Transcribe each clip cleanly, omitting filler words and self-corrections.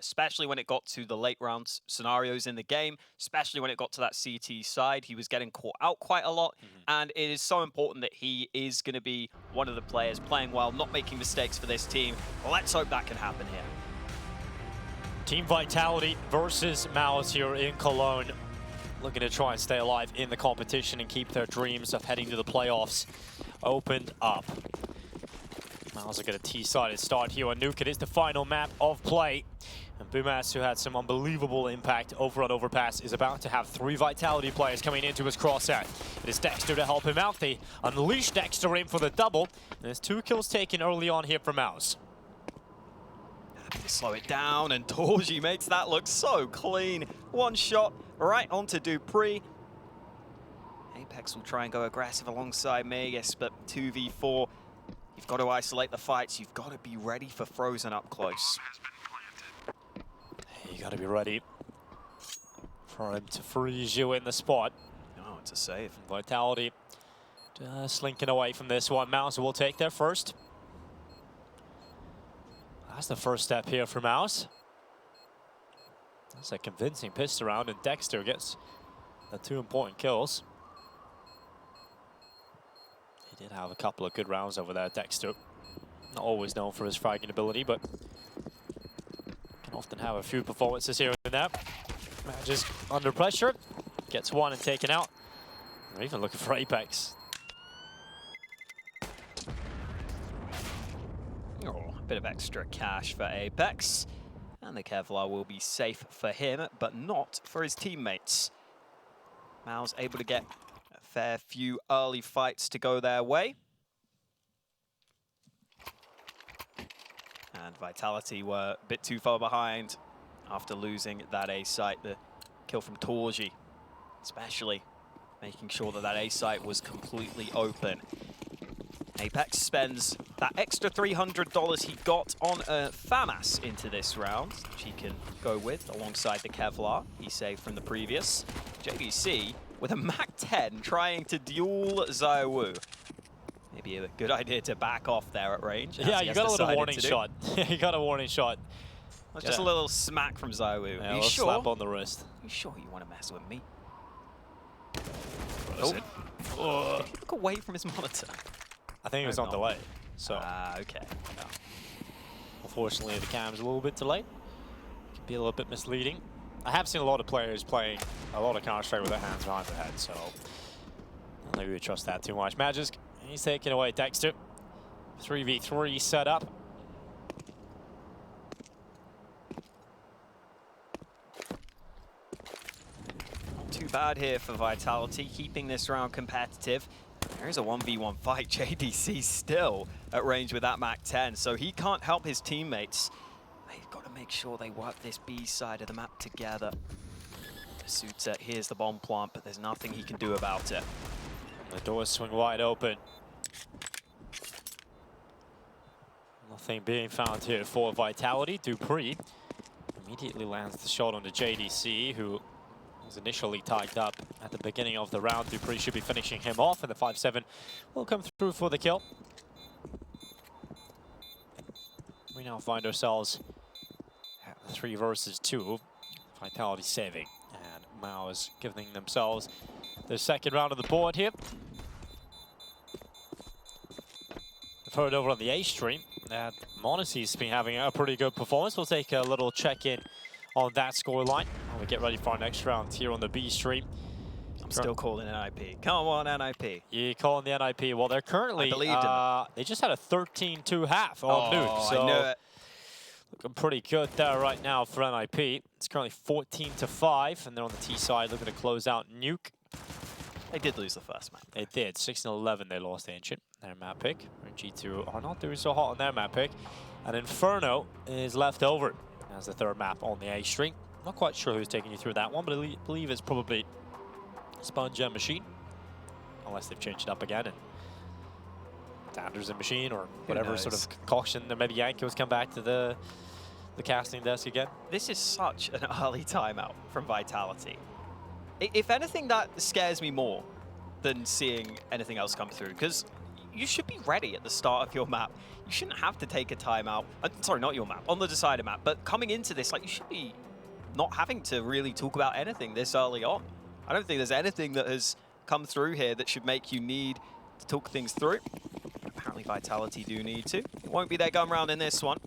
especially when it got to the late round scenarios in the game, especially when it got to that CT side. He was getting caught out quite a lot, and it is so important that he is going to be one of the players playing well, not making mistakes for this team. Let's hope that can happen here. Team Vitality versus MOUZ here in Cologne. Looking to try and stay alive in the competition and keep their dreams of heading to the playoffs opened up. MOUZ are going to T-sided start here on Nuke. It is the final map of play. And Bymas, who had some unbelievable impact over on Overpass, is about to have 3 Vitality players coming into his crosshair. It is Dexter to help him out. They unleash Dexter in for the double. And there's 2 kills taken early on here for MOUZ. Happy to slow it down, and Torji makes that look so clean. One shot right onto Dupree. Apex will try and go aggressive alongside Magisk, but 2v4. You've got to isolate the fights. You've got to be ready for Frozen up close. You got to be ready for him to freeze you in the spot. Oh, it's a save. Vitality slinking away from this one. MOUZ will take their first. That's the first step here for MOUZ. That's a convincing pistol round, and Dexter gets the 2 important kills. He did have a couple of good rounds over there, Dexter. Not always known for his fragging ability, but can often have a few performances here and there. Magisk under pressure, gets one and taken out. They're even looking for Apex. Oh, a bit of extra cash for Apex. And the Kevlar will be safe for him, but not for his teammates. MOUZ able to get a fair few early fights to go their way. And Vitality were a bit too far behind after losing that A site. The kill from Torji, especially making sure that that A site was completely open. Apex spends that extra $300 he got on a FAMAS into this round, which he can go with alongside the Kevlar he saved from the previous. JDC with a MAC-10 trying to duel ZywOo. Maybe a good idea to back off there at range. Yeah, you got a little warning shot. You got a warning shot. Just a little smack from ZywOo. Yeah, Are you sure? Slap on the wrist. Are you sure you want to mess with me? Oh. Look away from his monitor. I think it was on delay. So. Okay. Yeah. Unfortunately, the cam's a little bit delayed. Can be a little bit misleading. I have seen a lot of players playing a lot of Counter-Strike with their hands behind their head, so I don't think we would trust that too much. Magisk, he's taking away Dexter. 3v3 set up. Not too bad here for Vitality, keeping this round competitive. There is a 1v1 fight. JDC still at range with that MAC-10, so he can't help his teammates. They've got to make sure they work this B side of the map together. Suter here's the bomb plant, but there's nothing he can do about it. The doors swing wide open. Nothing being found here for Vitality. Dupree immediately lands the shot on the JDC, who was initially tagged up at the beginning of the round. Dupree should be finishing him off, and the 5-7 will come through for the kill. We now find ourselves at 3 versus 2. Vitality saving, and MOUZ giving themselves their second round of the board here. We've heard over on the A stream that Monacy's been having a pretty good performance. We'll take a little check-in on that scoreline while we get ready for our next round here on the B stream. I'm still calling an NIP. Come on, NIP. You calling the NIP? Well, they're currently, they just had a 13-2 half on Nuke, so I knew it. Looking pretty good there right now for NIP. It's currently 14-5, and they're on the T side looking to close out Nuke. They did lose the first map. They did. 6-11 they lost Ancient, their map pick. And G2 are not doing so hot on their map pick. And Inferno is left over as the third map on the A string. Not quite sure who's taking you through that one, but I believe it's probably Sponge and Machine. Unless they've changed it up again. And Anders and Machine or whatever sort of concoction. Or maybe Yanko's come back to the casting desk again. This is such an early timeout from Vitality. If anything, that scares me more than seeing anything else come through, because you should be ready at the start of your map. You shouldn't have to take a timeout. Sorry, not your map, on the decider map. But coming into this, like, you should be not having to really talk about anything this early on. I don't think there's anything that has come through here that should make you need to talk things through. Apparently Vitality do need to. It won't be their gun round in this one.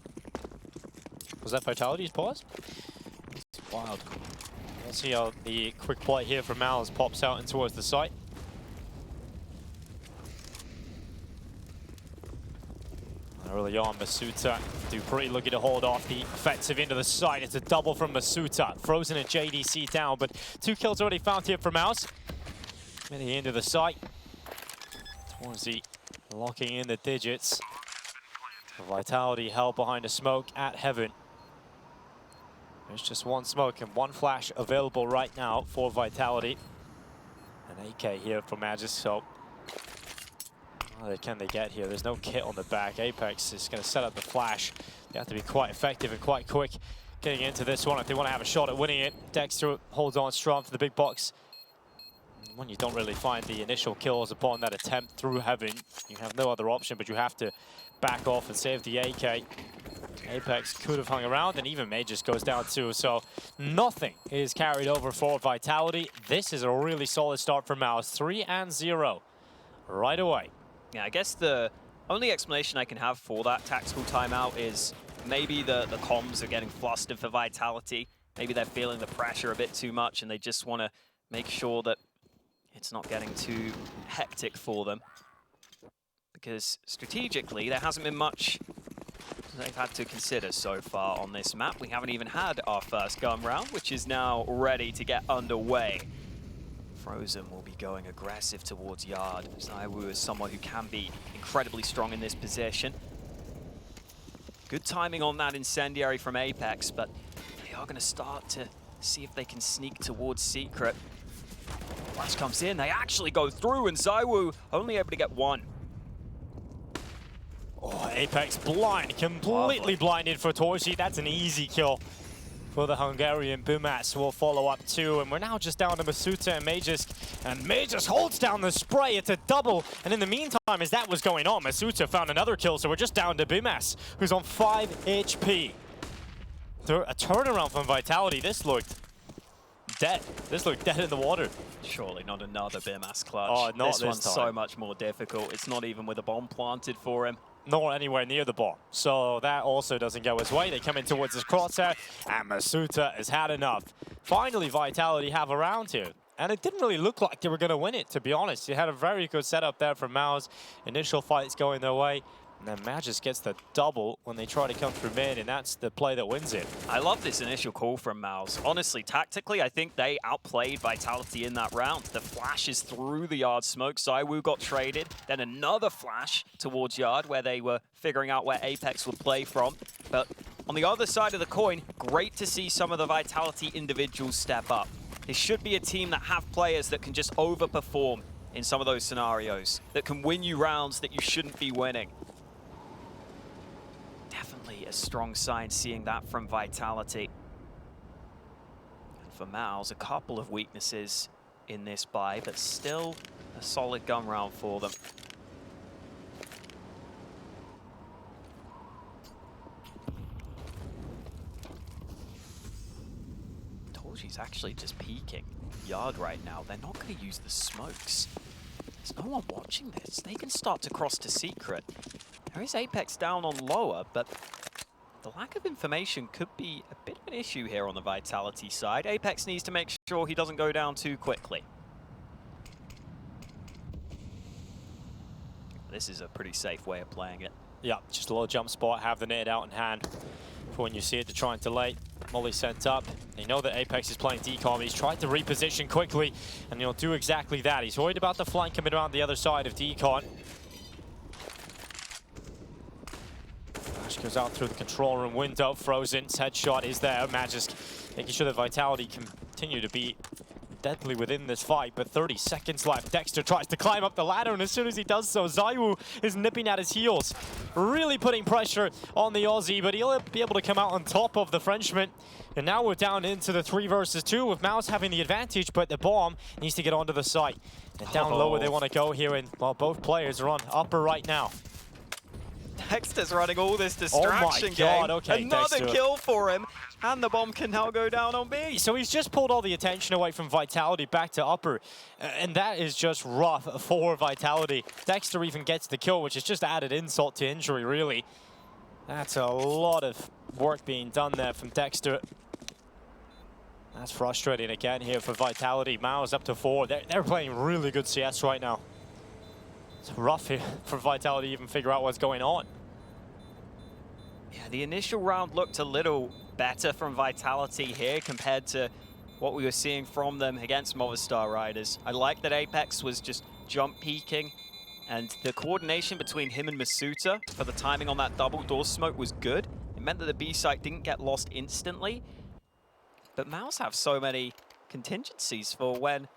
Was that Vitality's pause? It's wild. Let's see how the quick play here from MOUZ pops out and towards the site. Early on, Masuta do pretty looking to hold off the offensive into the site. It's a double from Masuta. Frozen and JDC down, but 2 kills already found here for MOUZ. Many into the site. Towards the locking in the digits. Vitality held behind a smoke at Heaven. There's just one smoke and one flash available right now for Vitality. An AK here for Magisk, so what can they get here? There's no kit on the back. Apex is going to set up the flash. They have to be quite effective and quite quick getting into this one if they want to have a shot at winning it. Dexter holds on strong for the big box. When you don't really find the initial kills upon that attempt through Heaven, you have no other option, but you have to back off and save the AK. Apex could have hung around, and even Magisk goes down too, so nothing is carried over for Vitality. This is a really solid start for MOUZ, 3-0 right away. Yeah, I guess the only explanation I can have for that tactical timeout is maybe the comms are getting flustered for Vitality. Maybe they're feeling the pressure a bit too much and they just want to make sure that it's not getting too hectic for them. Because strategically, there hasn't been much they've had to consider so far on this map. We haven't even had our first gun round, which is now ready to get underway. Frozen will be going aggressive towards Yard. ZywOo is someone who can be incredibly strong in this position. Good timing on that incendiary from Apex, but they are going to start to see if they can sneak towards Secret. Flash comes in, they actually go through, and ZywOo only able to get one. Oh, Apex blind, completely blinded for Torchi. That's an easy kill for the Hungarian. Bymas will follow up too, and we're now just down to Masuta and Magisk. And Magisk holds down the spray. It's a double, and in the meantime, as that was going on, Masuta found another kill, so we're just down to Bymas, who's on 5 HP. A turnaround from Vitality. This looked dead. This looked dead in the water. Surely not another Bymas clutch. Oh, not this one's time. So much more difficult. It's not even with a bomb planted for him. Nor anywhere near the bomb. So that also doesn't go his way. They come in towards his crosshair, and Masuta has had enough. Finally, Vitality have a round here. And it didn't really look like they were going to win it, to be honest. You had a very good setup there from MOUZ. Initial fights going their way. And then Magisk gets the double when they try to come through mid, and that's the play that wins it. I love this initial call from MOUZ. Honestly, tactically, I think they outplayed Vitality in that round. The flashes through the Yard smoke. ZywOo got traded. Then another flash towards Yard, where they were figuring out where Apex would play from. But on the other side of the coin, great to see some of the Vitality individuals step up. This should be a team that have players that can just overperform in some of those scenarios, that can win you rounds that you shouldn't be winning. Definitely a strong sign seeing that from Vitality. And for MOUZ, a couple of weaknesses in this buy, but still a solid gun round for them. Torchi's actually just peeking Yard right now. They're not going to use the smokes. There's no one watching this. They can start to cross to Secret. There is Apex down on lower, but the lack of information could be a bit of an issue here on the Vitality side. Apex needs to make sure he doesn't go down too quickly. This is a pretty safe way of playing it. Yeah, just a little jump spot, have the nade out in hand for when you see it to try and delay. Molly sent up. They know that Apex is playing decom. He's tried to reposition quickly, and he'll do exactly that. He's worried about the flank coming around the other side of decon. Flash goes out through the control room window. Frozen's headshot is there. Magisk making sure that Vitality continue to be deadly within this fight, but 30 seconds left. Dexter tries to climb up the ladder, and as soon as he does so, ZywOo is nipping at his heels, really putting pressure on the Aussie, but he'll be able to come out on top of the Frenchman. And now we're down into the 3 versus 2 with MOUZ having the advantage, but the bomb needs to get onto the site. And down lower they want to go here, and well, both players are on upper right now. Dexter's running all this distraction game. Okay, another Dexter. kill for him, and the bomb can now go down on B. So he's just pulled all the attention away from Vitality back to upper, and that is just rough for Vitality. Dexter even gets the kill, which is just added insult to injury, really. That's a lot of work being done there from Dexter. That's frustrating again here for Vitality. MOUZ up to 4. They're playing really good CS right now. It's rough here for Vitality to even figure out what's going on. Yeah, the initial round looked a little better from Vitality here compared to what we were seeing from them against Movistar Riders. I like that Apex was just jump peeking, and the coordination between him and Masuta for the timing on that double door smoke was good. It meant that the B site didn't get lost instantly. But MOUZ have so many contingencies for when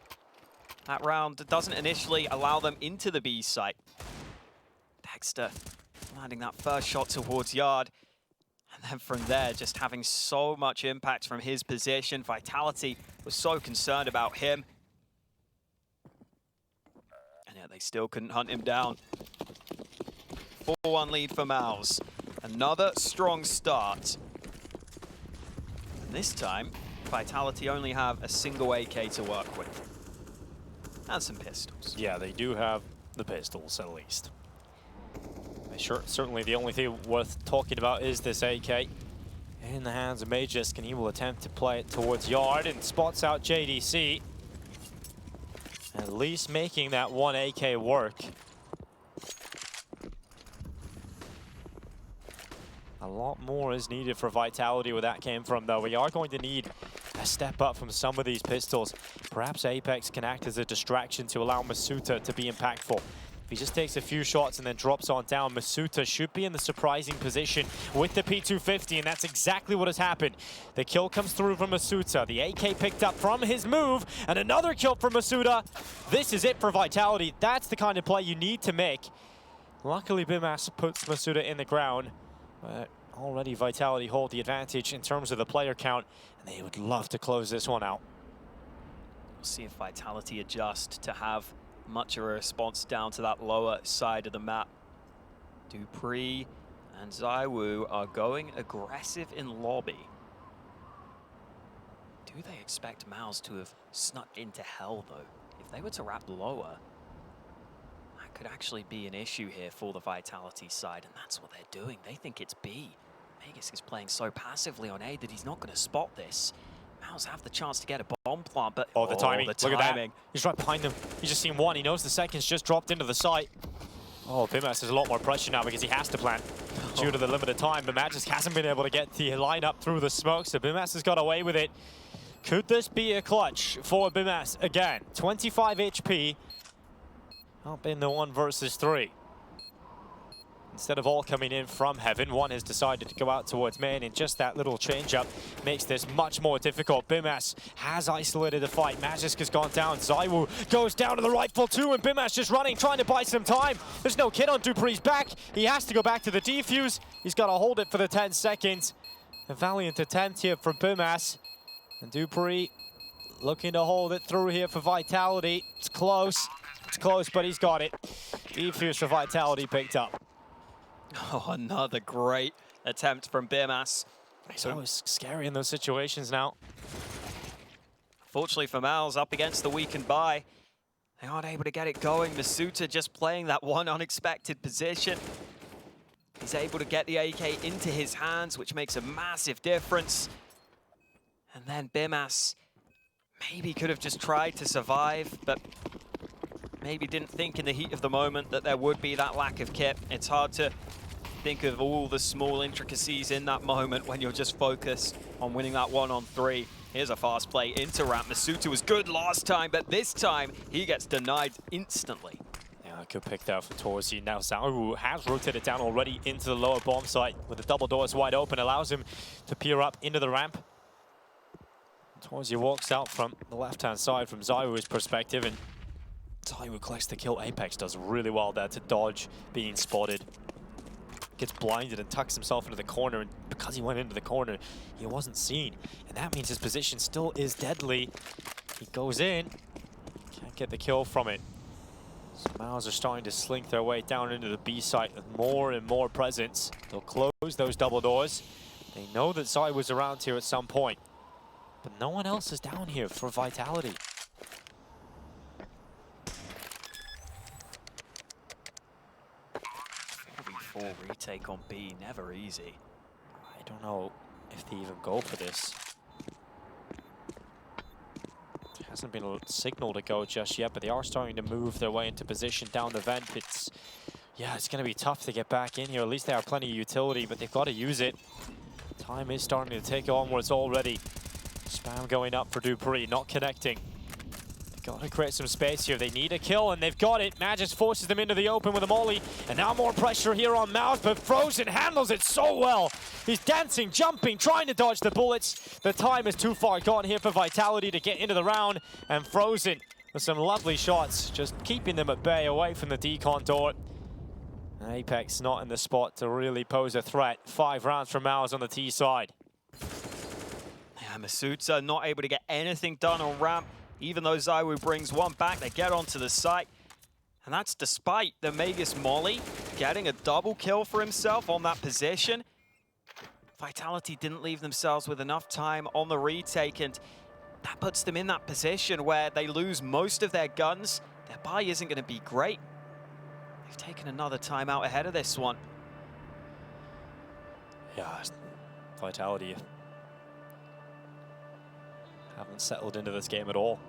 that round doesn't initially allow them into the B site. Dexter landing that first shot towards Yard. And then from there, just having so much impact from his position. Vitality was so concerned about him. And yet they still couldn't hunt him down. 4-1 lead for MOUZ. Another strong start. And this time, Vitality only have a single AK to work with. And some pistols. Yeah, they do have the pistols at least. Sure, certainly the only thing worth talking about is this AK in the hands of Magisk, and he will attempt to play it towards Yard and spots out JDC. At least making that one AK work. A lot more is needed for Vitality where that came from, though. We are going to need a step up from some of these pistols. Perhaps Apex can act as a distraction to allow Masuta to be impactful. If he just takes a few shots and then drops on down, Masuta should be in the surprising position with the P250, and that's exactly what has happened. The kill comes through from Masuta. The AK picked up from his move, and another kill from Masuta. This is it for Vitality. That's the kind of play you need to make. Luckily, Bymas puts Masuta in the ground, but already Vitality hold the advantage in terms of the player count, and they would love to close this one out. We'll see if Vitality adjust to have much of a response down to that lower side of the map. dupreeh and ZywOo are going aggressive in lobby. Do they expect MOUZ to have snuck into hell, though? If they were to wrap lower, that could actually be an issue here for the Vitality side, and that's what they're doing. They think it's B. Magisk is playing so passively on A that he's not going to spot this. MOUZ have the chance to get a bomb plant, but the timing. Look at that. He's right behind him. He's just seen one. He knows the second's just dropped into the site. Oh, Bymas has a lot more pressure now because he has to plant due to the limited time. But Magisk hasn't been able to get the lineup through the smoke, so Bymas has got away with it. Could this be a clutch for Bymas again? 25 HP. Up in the 1 versus 3. Instead of all coming in from heaven, one has decided to go out towards main, and just that little change-up makes this much more difficult. Bymas has isolated the fight. Magisk has gone down. ZywOo goes down to the rifle too, and Bymas just running, trying to buy some time. There's no kid on dupreeh's back. He has to go back to the defuse. He's got to hold it for the 10 seconds. A valiant attempt here from Bymas. And dupreeh looking to hold it through here for Vitality. It's close. It's close, but he's got it. Defuse for Vitality picked up. Oh, another great attempt from Bymas. He's always scary in those situations now. Fortunately for MOUZ, up against the weakened buy, they aren't able to get it going. Masuta just playing that one unexpected position. He's able to get the AK into his hands, which makes a massive difference. And then Bymas maybe could have just tried to survive, but maybe didn't think in the heat of the moment that there would be that lack of kit. It's hard to think of all the small intricacies in that moment when you're just focused on winning that 1-on-3. Here's a fast play into ramp. Masuta was good last time, but this time he gets denied instantly. Yeah, good pick there from Torsi. Now ZywOo has rotated down already into the lower bomb site with the double doors wide open, allows him to peer up into the ramp. Towards he walks out from the left-hand side from ZywOo's perspective, and ZywOo collects the kill. Apex does really well there to dodge being spotted. Gets blinded and tucks himself into the corner, and because he went into the corner, he wasn't seen. And that means his position still is deadly. He goes in, can't get the kill from it. So MOUZ are starting to slink their way down into the B site with more and more presence. They'll close those double doors. They know that ZywOo's around here at some point, but no one else is down here for Vitality. 4v4 retake on B, never easy. I don't know if they even go for this. There hasn't been a signal to go just yet, but they are starting to move their way into position down the vent. It's going to be tough to get back in here. At least they have plenty of utility, but they've got to use it. Time is starting to take onwards already. Spam going up for Dupree, not connecting. Got to create some space here. They need a kill, and they've got it. Magisk forces them into the open with a molly, and now more pressure here on MOUZ, but Frozen handles it so well. He's dancing, jumping, trying to dodge the bullets. The time is too far gone here for Vitality to get into the round, and Frozen with some lovely shots, just keeping them at bay away from the decon door. Apex not in the spot to really pose a threat. 5 rounds from MOUZ on the T side. Yeah, MOUZ not able to get anything done on ramp. Even though ZywOo brings one back, they get onto the site. And that's despite the Magisk molly getting a double kill for himself on that position. Vitality didn't leave themselves with enough time on the retake, and that puts them in that position where they lose most of their guns. Their buy isn't going to be great. They've taken another time out ahead of this one. Yeah, Vitality haven't settled into this game at all.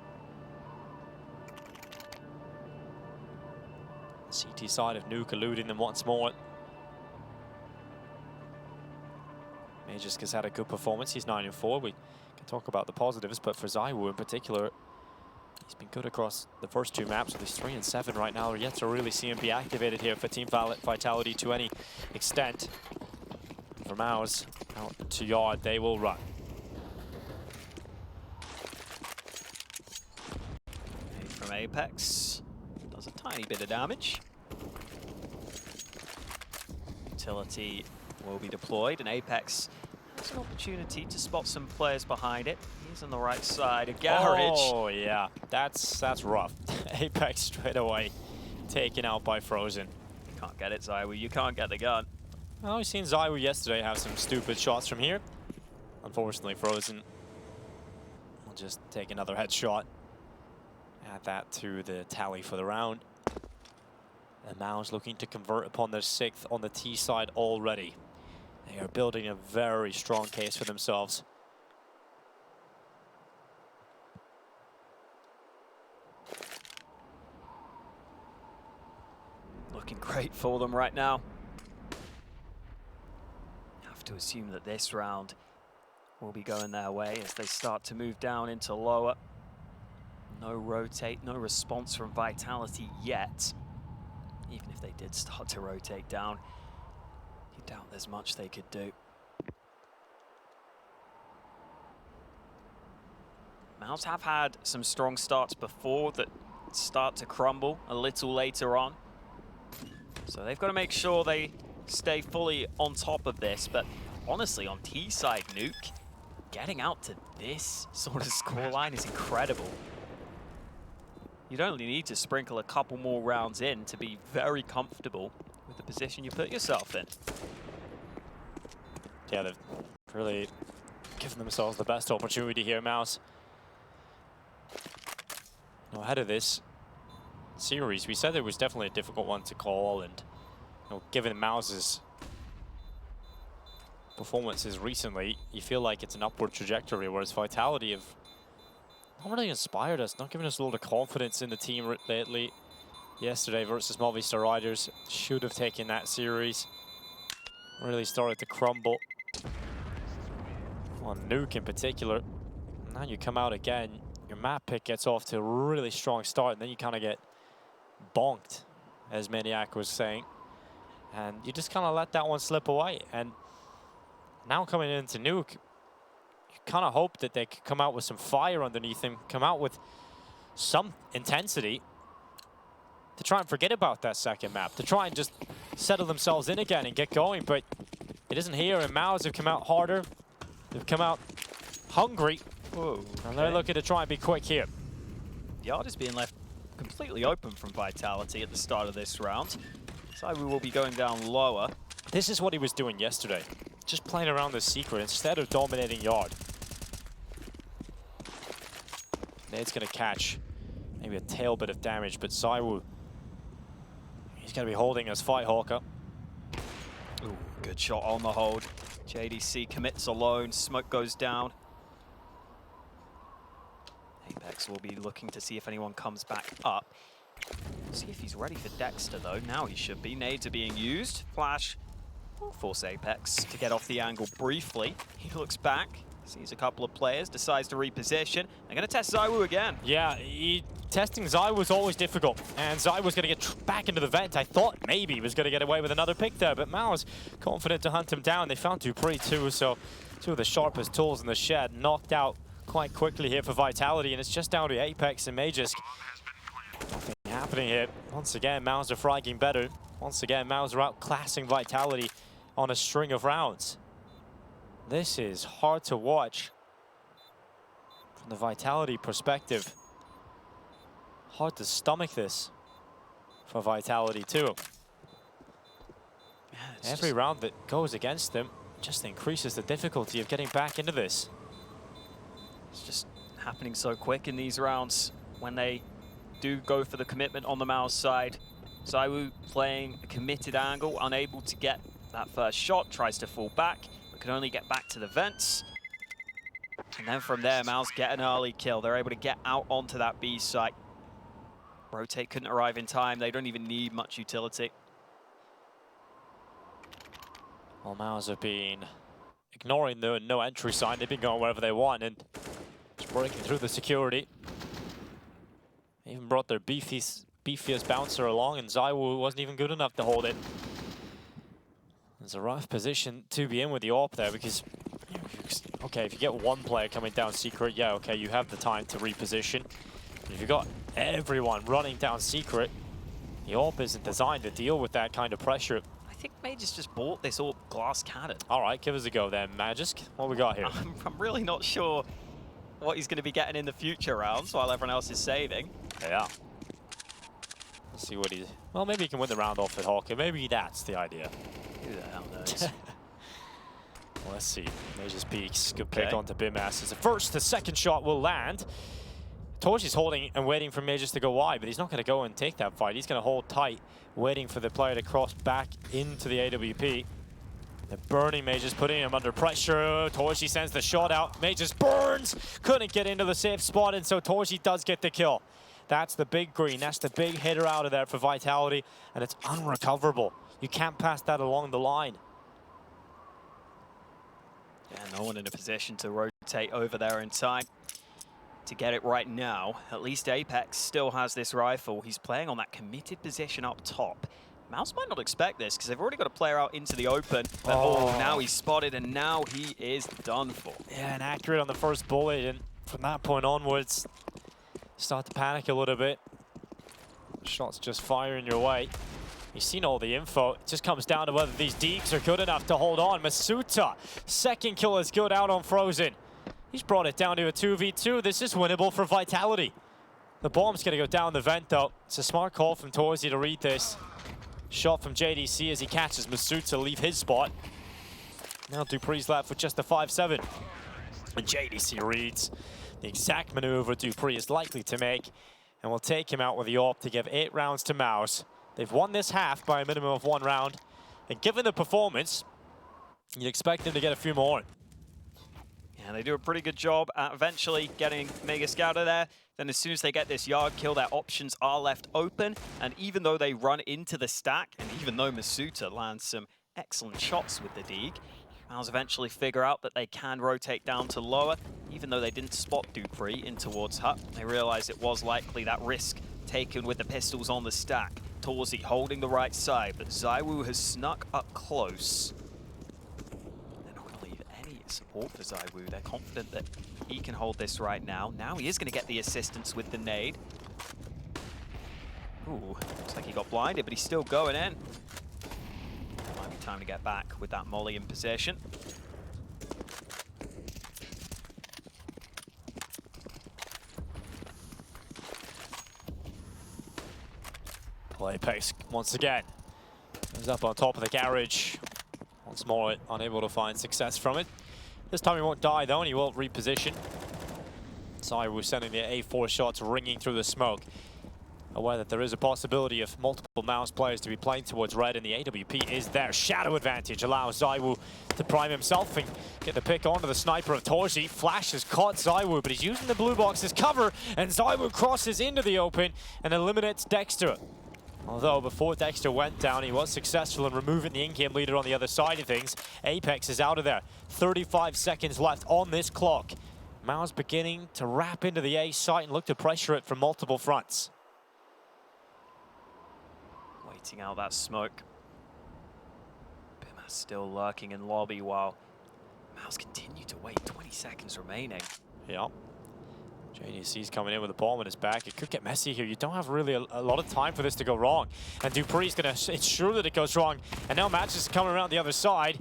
CT side of Nuke eluding them once more. Magisk has had a good performance. He's 9-4. We can talk about the positives, but for ZywOo in particular, he's been good across the first 2 maps. But he's 3-7 right now. We're yet to really see him be activated here for Team Vitality to any extent. For MOUZ, out to yard, they will run. From Apex, does a tiny bit of damage. Utility will be deployed, and Apex has an opportunity to spot some players behind it. He's on the right side of Garage. Oh yeah, that's rough. Apex straight away taken out by Frozen. Can't get it, ZywOo. You can't get the gun. Well, we've seen ZywOo yesterday have some stupid shots from here. Unfortunately, Frozen will just take another headshot. Add that to the tally for the round. And MOUZ looking to convert upon their 6th on the T side already. They are building a very strong case for themselves. Looking great for them right now. Have to assume that this round will be going their way as they start to move down into lower. No rotate, no response from Vitality yet. Even if they did start to rotate down, you doubt there's much they could do. MOUZ have had some strong starts before that start to crumble a little later on. So they've got to make sure they stay fully on top of this. But honestly, on T side, Nuke, getting out to this sort of scoreline is incredible. You'd only need to sprinkle a couple more rounds in to be very comfortable with the position you put yourself in. Yeah, they've really given themselves the best opportunity here, MOUZ. Now, ahead of this series, we said it was definitely a difficult one to call, and given MOUZ's performances recently, you feel like it's an upward trajectory, whereas Vitality have not really inspired us, not giving us a lot of confidence in the team lately. Yesterday versus Movistar Riders, should have taken that series. Really started to crumble on Nuke in particular. Now you come out again, your map pick gets off to a really strong start, and then you kind of get bonked, as Maniac was saying. And you just kind of let that one slip away. And now coming into Nuke, you kind of hope that they could come out with some fire underneath him, come out with some intensity to try and forget about that second map, to try and just settle themselves in again and get going. But it isn't here, and MOUZ have come out harder. They've come out hungry. Whoa, and they're looking to try and be quick here. Yard is being left completely open from Vitality at the start of this round. So we will be going down lower. This is what he was doing yesterday, just playing around the secret instead of dominating Yard. Nade's gonna catch maybe a tail bit of damage, but ZywOo, he's gonna be holding his fight Hawker. Ooh, good shot on the hold. JDC commits alone, smoke goes down. Apex will be looking to see if anyone comes back up. See if he's ready for Dexter though. Now he should be. Nades are being used. Flash will force Apex to get off the angle briefly. He looks back, sees a couple of players, decides to reposition. They're going to test ZywOo again. Yeah, testing ZywOo is always difficult, and ZywOo's going to get back into the vent. I thought maybe he was going to get away with another pick there, but MOUZ confident to hunt him down. They found dupreeh too, so two of the sharpest tools in the shed knocked out quite quickly here for Vitality, and it's just down to Apex and Magisk. Nothing happening here. Once again, MOUZ are fragging better. Once again, MOUZ are outclassing Vitality on a string of rounds. This is hard to watch from the Vitality perspective. Hard to stomach this for Vitality too. Yeah, every round that goes against them just increases the difficulty of getting back into this. It's just happening so quick in these rounds when they do go for the commitment on the MOUZ side. ZywOo playing a committed angle, unable to get that first shot, tries to fall back, but can only get back to the vents. And then from there, MOUZ get an early kill. They're able to get out onto that B site. Rotate couldn't arrive in time. They don't even need much utility. Well, MOUZ have been ignoring the no entry sign. They've been going wherever they want and just breaking through the security. Even brought their beefiest bouncer along, and ZywOo wasn't even good enough to hold it. It's a rough position to be in with the AWP there, because, you know, okay, if you get one player coming down secret, yeah, okay, you have the time to reposition. But if you've got everyone running down secret, the AWP isn't designed to deal with that kind of pressure. I think Magisk just bought this AWP glass cannon. All right, give us a go then, Magisk. What we got here? I'm really not sure what he's going to be getting in the future rounds while everyone else is saving. Yeah. Let's see what he's... Well, maybe he can win the round off at Hawker. Maybe that's the idea. Who the hell knows? Well, let's see. Magisk peeks. Good pick onto Bymas. As the first, the second shot will land. Torchi's holding and waiting for Magisk to go wide, but he's not going to go and take that fight. He's going to hold tight, waiting for the player to cross back into the AWP. The burning Magisk putting him under pressure. Torchi sends the shot out. Magisk burns. Couldn't get into the safe spot, and so Torchi does get the kill. That's the big green. That's the big hitter out of there for Vitality, and it's unrecoverable. You can't pass that along the line. Yeah, no one in a position to rotate over there in time to get it right now. At least Apex still has this rifle. He's playing on that committed position up top. MOUZ might not expect this because they've already got a player out into the open. But now he's spotted, and now he is done for. Yeah, and accurate on the first bullet, and from that point onwards, start to panic a little bit. Shots just firing your way. You've seen all the info. It just comes down to whether these deeks are good enough to hold on. Masuta, second kill is good out on Frozen. He's brought it down to a 2v2. This is winnable for Vitality. The bomb's going to go down the vent, though. It's a smart call from Torzi to read this. Shot from JDC as he catches Masuta leave his spot. Now dupreeh's left with just a 5-7. And JDC reads the exact maneuver dupreeh is likely to make, and will take him out with the AWP to give 8 rounds to MOUZ. They've won this half by a minimum of 1 round. And given the performance, you'd expect them to get a few more. Yeah, they do a pretty good job at eventually getting Magisk out of there. Then as soon as they get this yard kill, their options are left open. And even though they run into the stack, and even though Masuta lands some excellent shots with the Deeg, MOUZ eventually figure out that they can rotate down to lower. Even though they didn't spot dupreeh in towards Hut, they realized it was likely that risk taken with the pistols on the stack. Torzi holding the right side, but ZywOo has snuck up close. They're not going to leave any support for ZywOo. They're confident that he can hold this right now. Now he is going to get the assistance with the nade. Ooh, looks like he got blinded, but he's still going in. Might be time to get back with that molly in position. Apex once again goes up on top of the garage. Once more, unable to find success from it. This time he won't die though, and he will reposition. ZywOo sending the A4 shots ringing through the smoke. Aware that there is a possibility of multiple MOUZ players to be playing towards red, and the AWP is there. Shadow advantage allows ZywOo to prime himself and get the pick onto the sniper of Torji. Flash has caught ZywOo, but he's using the blue box as cover, and ZywOo crosses into the open and eliminates Dexter. Although before Dexter went down, he was successful in removing the in-game leader on the other side of things. Apex is out of there. 35 seconds left on this clock. MOUZ beginning to wrap into the A site and look to pressure it from multiple fronts. Waiting out that smoke. Bymas still lurking in lobby while MOUZ continue to wait. 20 seconds remaining. Yeah. JDC's coming in with a bomb in his back. It could get messy here. You don't have really a lot of time for this to go wrong. And dupree's going to ensure that it goes wrong. And now Magisk is coming around the other side.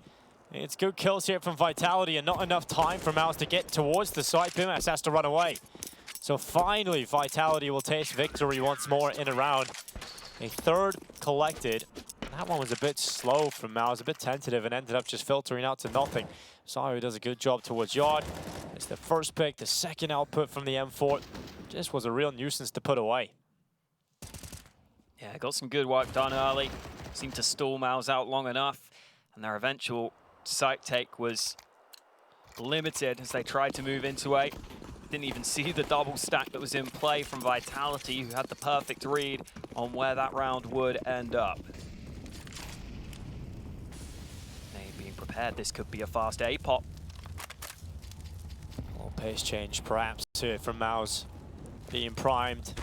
It's good kills here from Vitality and not enough time for MOUZ to get towards the site. Bymas has to run away. So finally, Vitality will taste victory once more in a round. A third collected. That one was a bit slow from MOUZ, a bit tentative, and ended up just filtering out to nothing. ZywOo does a good job towards Yard. It's the first pick, the second output from the M4. Just was a real nuisance to put away. Yeah, got some good work done early. Seemed to stall MOUZ out long enough, and their eventual site take was limited as they tried to move into A. Didn't even see the double stack that was in play from Vitality, who had the perfect read on where that round would end up. They being prepared, this could be a fast A pop. A little pace change perhaps here from MOUZ. Being primed.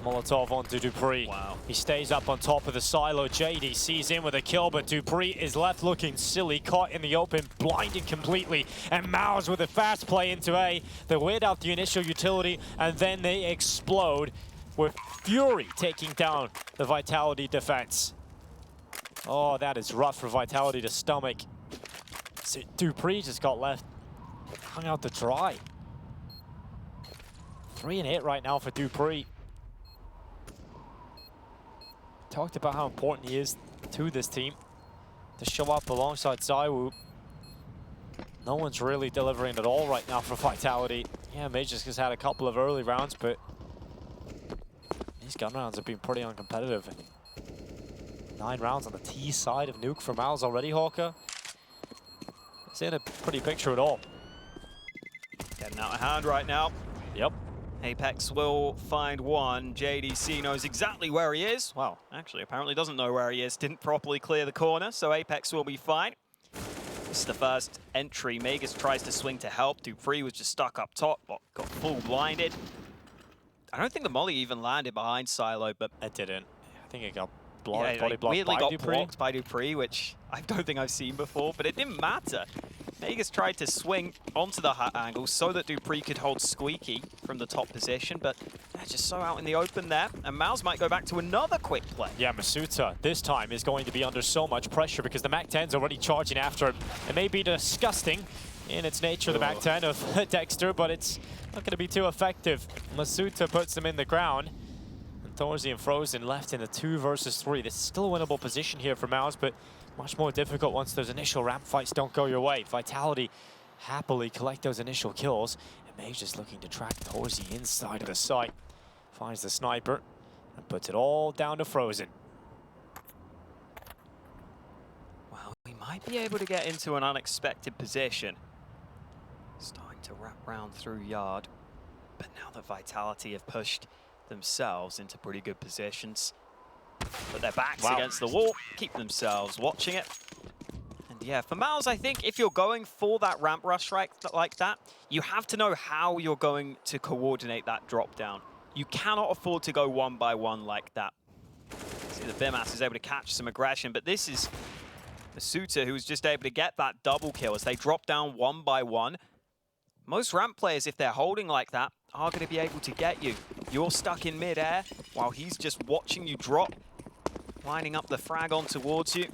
Molotov onto dupreeh. Wow. He stays up on top of the silo. JDC's in with a kill, but dupreeh is left looking silly, caught in the open, blinded completely. And MOUZ with a fast play into A. They wait out the initial utility, and then they explode with fury taking down the Vitality defense. Oh, that is rough for Vitality to stomach. So dupreeh just got left hung out to dry. 3 and 8 right now for dupreeh. Talked about how important he is to this team to show up alongside ZywOo. No one's really delivering at all right now for Vitality. Yeah, Magisk has had a couple of early rounds, but these gun rounds have been pretty uncompetitive. 9 rounds on the T side of Nuke for MOUZ already, Hawker. It's in a pretty picture at all. Getting out of hand right now. Yep. Apex will find one. JDC knows exactly where he is. Well, actually, apparently doesn't know where he is. Didn't properly clear the corner, so Apex will be fine. This is the first entry. Magisk tries to swing to help. dupreeh was just stuck up top, but got full blinded. I don't think the molly even landed behind Silo, but... It didn't. I think it got blocked, yeah, body blocked weirdly by got dupreeh. blocked by dupreeh, which I don't think I've seen before, but it didn't matter. Magisk tried to swing onto the hut angle so that dupreeh could hold Squeaky from the top position, but they're just so out in the open there. And MOUZ might go back to another quick play. Yeah, Masuta this time is going to be under so much pressure because the MAC-10's already charging after him. It may be disgusting in its nature, the MAC-10 of Dexter, but it's not going to be too effective. Masuta puts him in the ground. And Thorzy and Frozen left in a 2 versus 3. This is still a winnable position here for MOUZ, but much more difficult once those initial ramp fights don't go your way. Vitality happily collect those initial kills. And Mage just looking to track Thorzy inside of the site. Finds the sniper and puts it all down to Frozen. Well, we might be able to get into an unexpected position. Starting to wrap round through Yard. But now that Vitality have pushed themselves into pretty good positions, put their backs against the wall, keep themselves watching it. And yeah, for MOUZ, I think if you're going for that ramp rush like that, you have to know how you're going to coordinate that drop down. You cannot afford to go 1 by 1 like that. See, the Bymas is able to catch some aggression, but this is Masuta, who was just able to get that double kill as they drop down one by one. Most ramp players, if they're holding like that, are going to be able to get you. You're stuck in mid-air while he's just watching you drop, lining up the frag on towards you.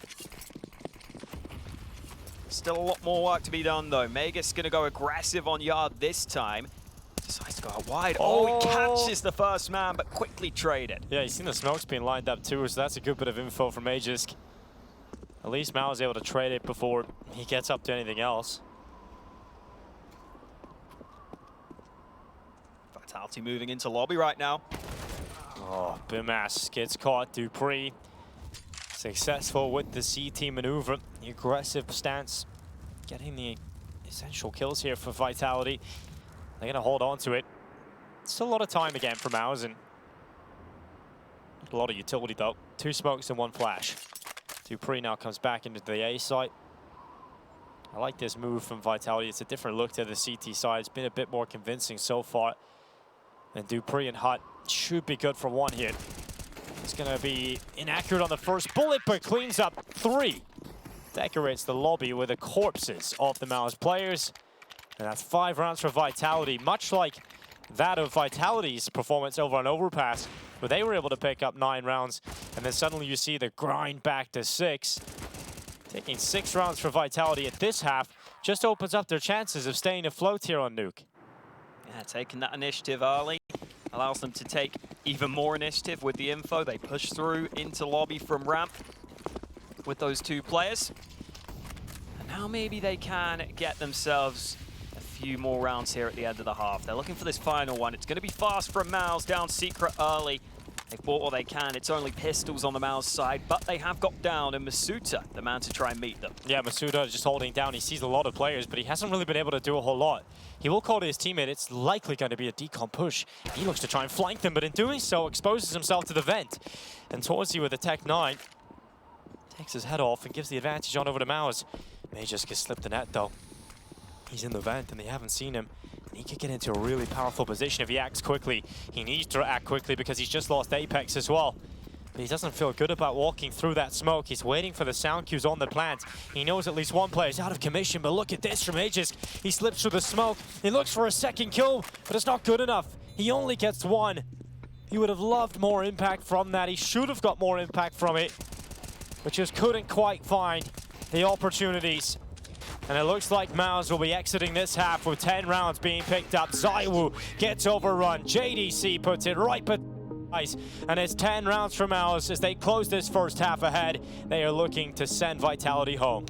Still a lot more work to be done, though. Magisk going to go aggressive on Yard this time. Decides to go out wide. Oh, he catches the first man, but quickly traded. Yeah, he's seen the smokes being lined up too, so that's a good bit of info from Magisk. At least MOUZ is able to trade it before he gets up to anything else. Vitality moving into lobby right now. Oh, Bymas gets caught. Dupree successful with the CT maneuver. The aggressive stance, getting the essential kills here for Vitality. They're going to hold on to it. Still a lot of time again for MOUZ, and a lot of utility though. 2 smokes and 1 flash. Dupree now comes back into the A site. I like this move from Vitality. It's a different look to the CT side. It's been a bit more convincing so far. And Dupree and Hut should be good for 1 hit. It's going to be inaccurate on the first bullet, but cleans up 3. Decorates the lobby with the corpses of the MOUZ players. And that's 5 rounds for Vitality, much like that of Vitality's performance over on Overpass, where they were able to pick up 9 rounds, and then suddenly you see the grind back to 6. Taking 6 rounds for Vitality at this half just opens up their chances of staying afloat here on Nuke. Yeah, taking that initiative early allows them to take even more initiative with the info. They push through into lobby from ramp with those 2 players. And now maybe they can get themselves a few more rounds here at the end of the half. They're looking for this final one. It's going to be fast from MOUZ, down secret early. They've bought what they can. It's only pistols on the MOUZ side, but they have got down, and Masuta, the man to try and meet them. Yeah, Masuta just holding down. He sees a lot of players, but he hasn't really been able to do a whole lot. He will call to his teammate. It's likely going to be a decom push. He looks to try and flank them, but in doing so, exposes himself to the vent. And Torsi with the Tech 9 takes his head off and gives the advantage on over to MOUZ. Magisk has slipped the net, though. He's in the vent, and they haven't seen him. He could get into a really powerful position if he acts quickly. He needs to act quickly because he's just lost Apex as well. But he doesn't feel good about walking through that smoke. He's waiting for the sound cues on the plant. He knows at least 1 player is out of commission, but look at this from Magisk. He slips through the smoke. He looks for a 2nd kill, but it's not good enough. He only gets 1. He would have loved more impact from that. He should have got more impact from it, but just couldn't quite find the opportunities. And it looks like MOUZ will be exiting this half with 10 rounds being picked up. Zaiwu gets overrun. JDC puts it right but ice. And it's 10 rounds for MOUZ as they close this first half ahead. They are looking to send Vitality home.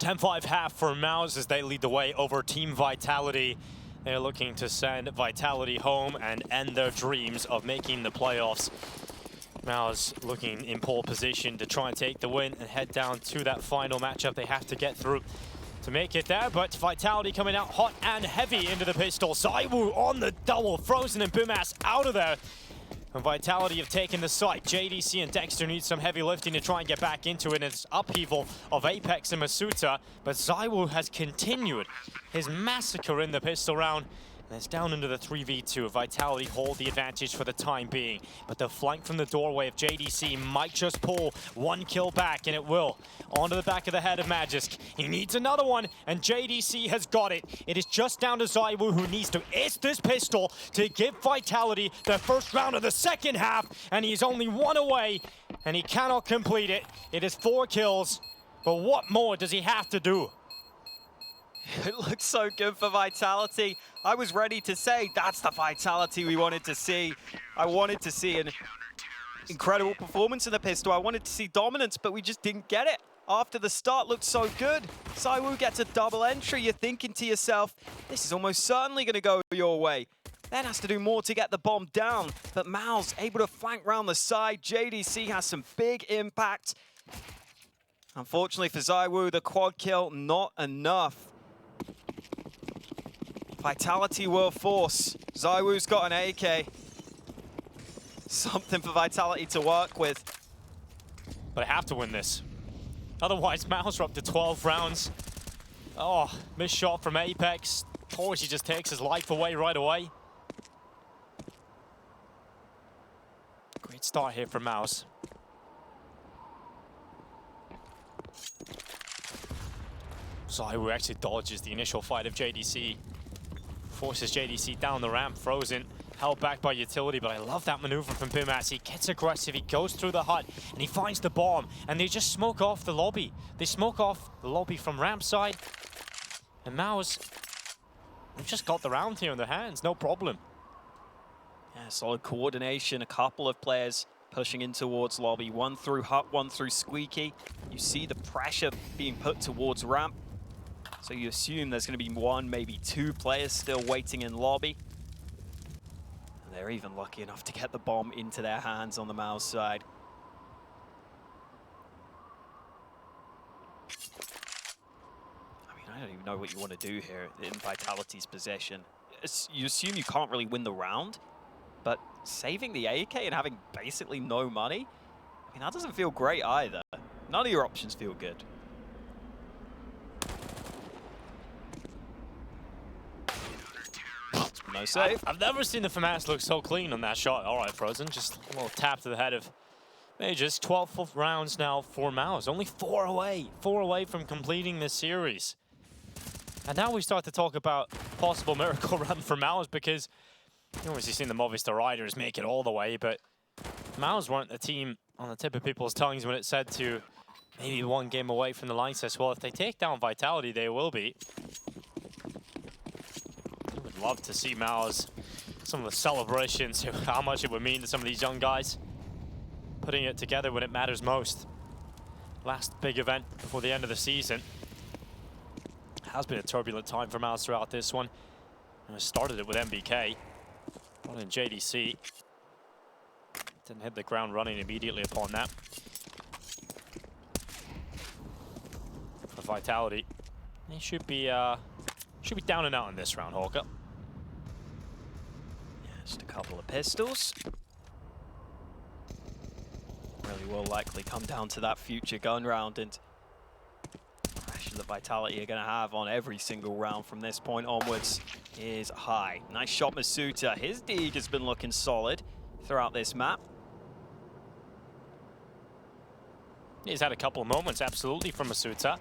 10-5 half for MOUZ as they lead the way over Team Vitality. They're looking to send Vitality home and end their dreams of making the playoffs. MOUZ looking in pole position to try and take the win and head down to that final matchup they have to get through to make it there, but Vitality coming out hot and heavy into the pistol. ZywOo on the double, Frozen and Bymas out of there. And Vitality have taken the site. JDC and Dexter need some heavy lifting to try and get back into it. It's upheaval of Apex and Masuta, but ZywOo has continued his massacre in the pistol round. And it's down into the 3v2. Vitality hold the advantage for the time being, but the flank from the doorway of JDC might just pull one kill back, and it will. Onto the back of the head of Magisk. He needs another one, and JDC has got it. It is just down to ZywOo, who needs to ace this pistol to give Vitality the first round of the second half, and he's only one away, and he cannot complete it. It is 4 kills, but what more does he have to do? It looks so good for Vitality. I was ready to say that's the Vitality we wanted to see. I wanted to see an incredible performance in the pistol. I wanted to see dominance, but we just didn't get it. After the start looked so good. ZywOo gets a double entry. You're thinking to yourself, this is almost certainly going to go your way. Then has to do more to get the bomb down. But MOUZ able to flank round the side. JDC has some big impact. Unfortunately for ZywOo, the quad kill not enough. Vitality will force. ZywOo's got an AK. Something for Vitality to work with. But I have to win this. Otherwise, MOUZ are up to 12 rounds. Oh, missed shot from Apex. Torchy just takes his life away right away. Great start here for MOUZ. ZywOo actually dodges the initial fight of JDC. Forces JDC down the ramp, Frozen, held back by utility, but I love that maneuver from Bymas. He gets aggressive, he goes through the hut, and he finds the bomb, and they just smoke off the lobby. They smoke off the lobby from ramp side, and MOUZ, they've just got the round here in their hands, no problem. Yeah, solid coordination, a couple of players pushing in towards lobby, one through hut, one through Squeaky. You see the pressure being put towards ramp. So you assume there's going to be one, maybe 2 players still waiting in lobby. And they're even lucky enough to get the bomb into their hands on the MOUZ side. I mean, I don't even know what you want to do here in Vitality's possession. You assume you can't really win the round, but saving the AK and having basically no money, I mean, that doesn't feel great either. None of your options feel good. No save. I've never seen the FAMAS look so clean on that shot. All right, Frozen, just a little tap to the head of Magisk. 12 rounds now for MOUZ. Only 4 away from completing this series. And now we start to talk about possible miracle run for MOUZ, because you've obviously seen the Movistar Riders make it all the way, but MOUZ weren't the team on the tip of people's tongues when it said to maybe 1 game away from the line says, well, if they take down Vitality, they will be. Love to see MOUZ, some of the celebrations, how much it would mean to some of these young guys. Putting it together when it matters most. Last big event before the end of the season. Has been a turbulent time for MOUZ throughout this one. And I started it with MBK. Brought in JDC. Didn't hit the ground running immediately upon that. For Vitality, they should be down and out in this round, Hawker. Just a couple of pistols. Really will likely come down to that future gun round, and the pressure that Vitality are going to have on every single round from this point onwards is high. Nice shot, Masuta. His dig has been looking solid throughout this map. He's had a couple of moments, absolutely, from Masuta.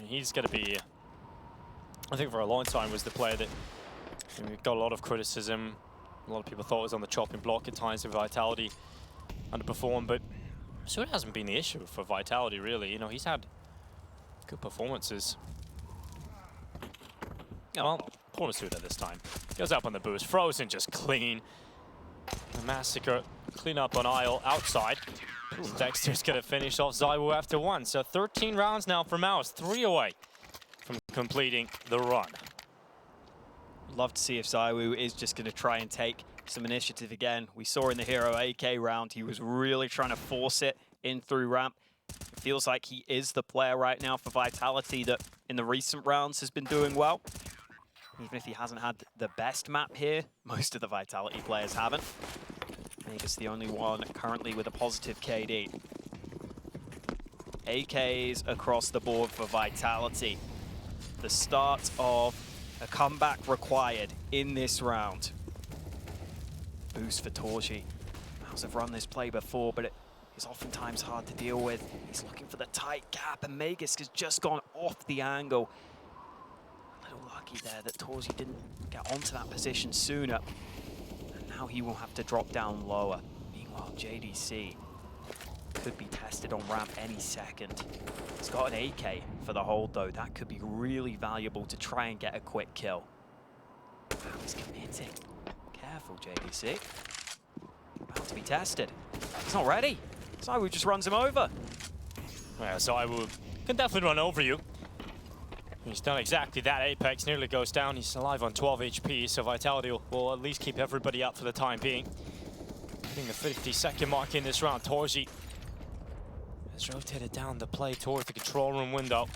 He's going to be, I think for a long time, was the player that got a lot of criticism. A lot of people thought was on the chopping block at times with Vitality, underperformed, but Masuta hasn't been the issue for Vitality, really. You know, he's had good performances. Well, poor Masuta this time. Goes up on the boost. Frozen just clean. The Massacre clean up on aisle outside. Dexter's going to finish off ZywOo after one. So 13 rounds now for MOUZ, 3 away from completing the run. Love to see if ZywOo is just going to try and take some initiative again. We saw in the Hero AK round, he was really trying to force it in through ramp. It feels like he is the player right now for Vitality that in the recent rounds has been doing well. Even if he hasn't had the best map here, most of the Vitality players haven't. Magisk the only one currently with a positive KD. AKs across the board for Vitality. The start of a comeback required in this round. Boost for Torji. MOUZ have run this play before, but it is oftentimes hard to deal with. He's looking for the tight gap, and Magisk has just gone off the angle. A little lucky there that Torji didn't get onto that position sooner. And now he will have to drop down lower. Meanwhile, JDC could be tested on ramp any second. He's got an AK for the hold though. That could be really valuable to try and get a quick kill. Wow, he's committing. Careful, JDC. About to be tested. He's not ready. ZywOo just runs him over. Yeah, ZywOo can definitely run over you. He's done exactly that. Apex nearly goes down. He's alive on 12 HP, so Vitality will at least keep everybody up for the time being. Hitting the 50-second mark in this round. Torji has rotated down the play towards the control room window.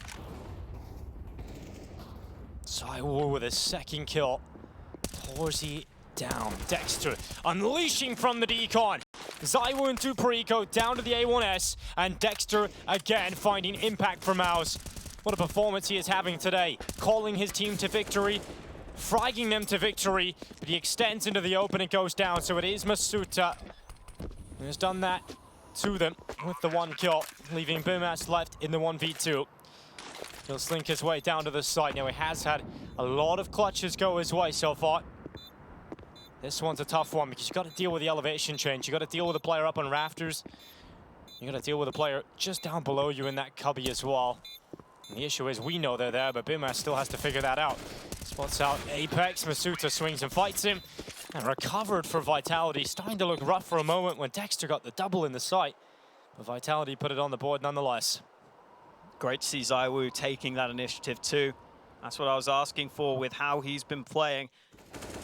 ZywOo with his second kill. Torji down. Dexter unleashing from the decon. ZywOo into Perico down to the A1S, and Dexter again finding impact for MOUZ. What a performance he is having today. Calling his team to victory, fragging them to victory, but he extends into the open and goes down. So it is Masuta who has done that to them with the one kill, leaving Bymas left in the 1v2. He'll slink his way down to the side. Now he has had a lot of clutches go his way so far. This one's a tough one because you got to deal with the elevation change. You got to deal with the player up on rafters. You got to deal with the player just down below you in that cubby as well. And the issue is we know they're there, but Bymas still has to figure that out. Spots out Apex. Masuta swings and fights him. And recovered for Vitality. Starting to look rough for a moment when Dexter got the double in the sight. But Vitality put it on the board nonetheless. Great to see ZywOo taking that initiative too. That's what I was asking for with how he's been playing.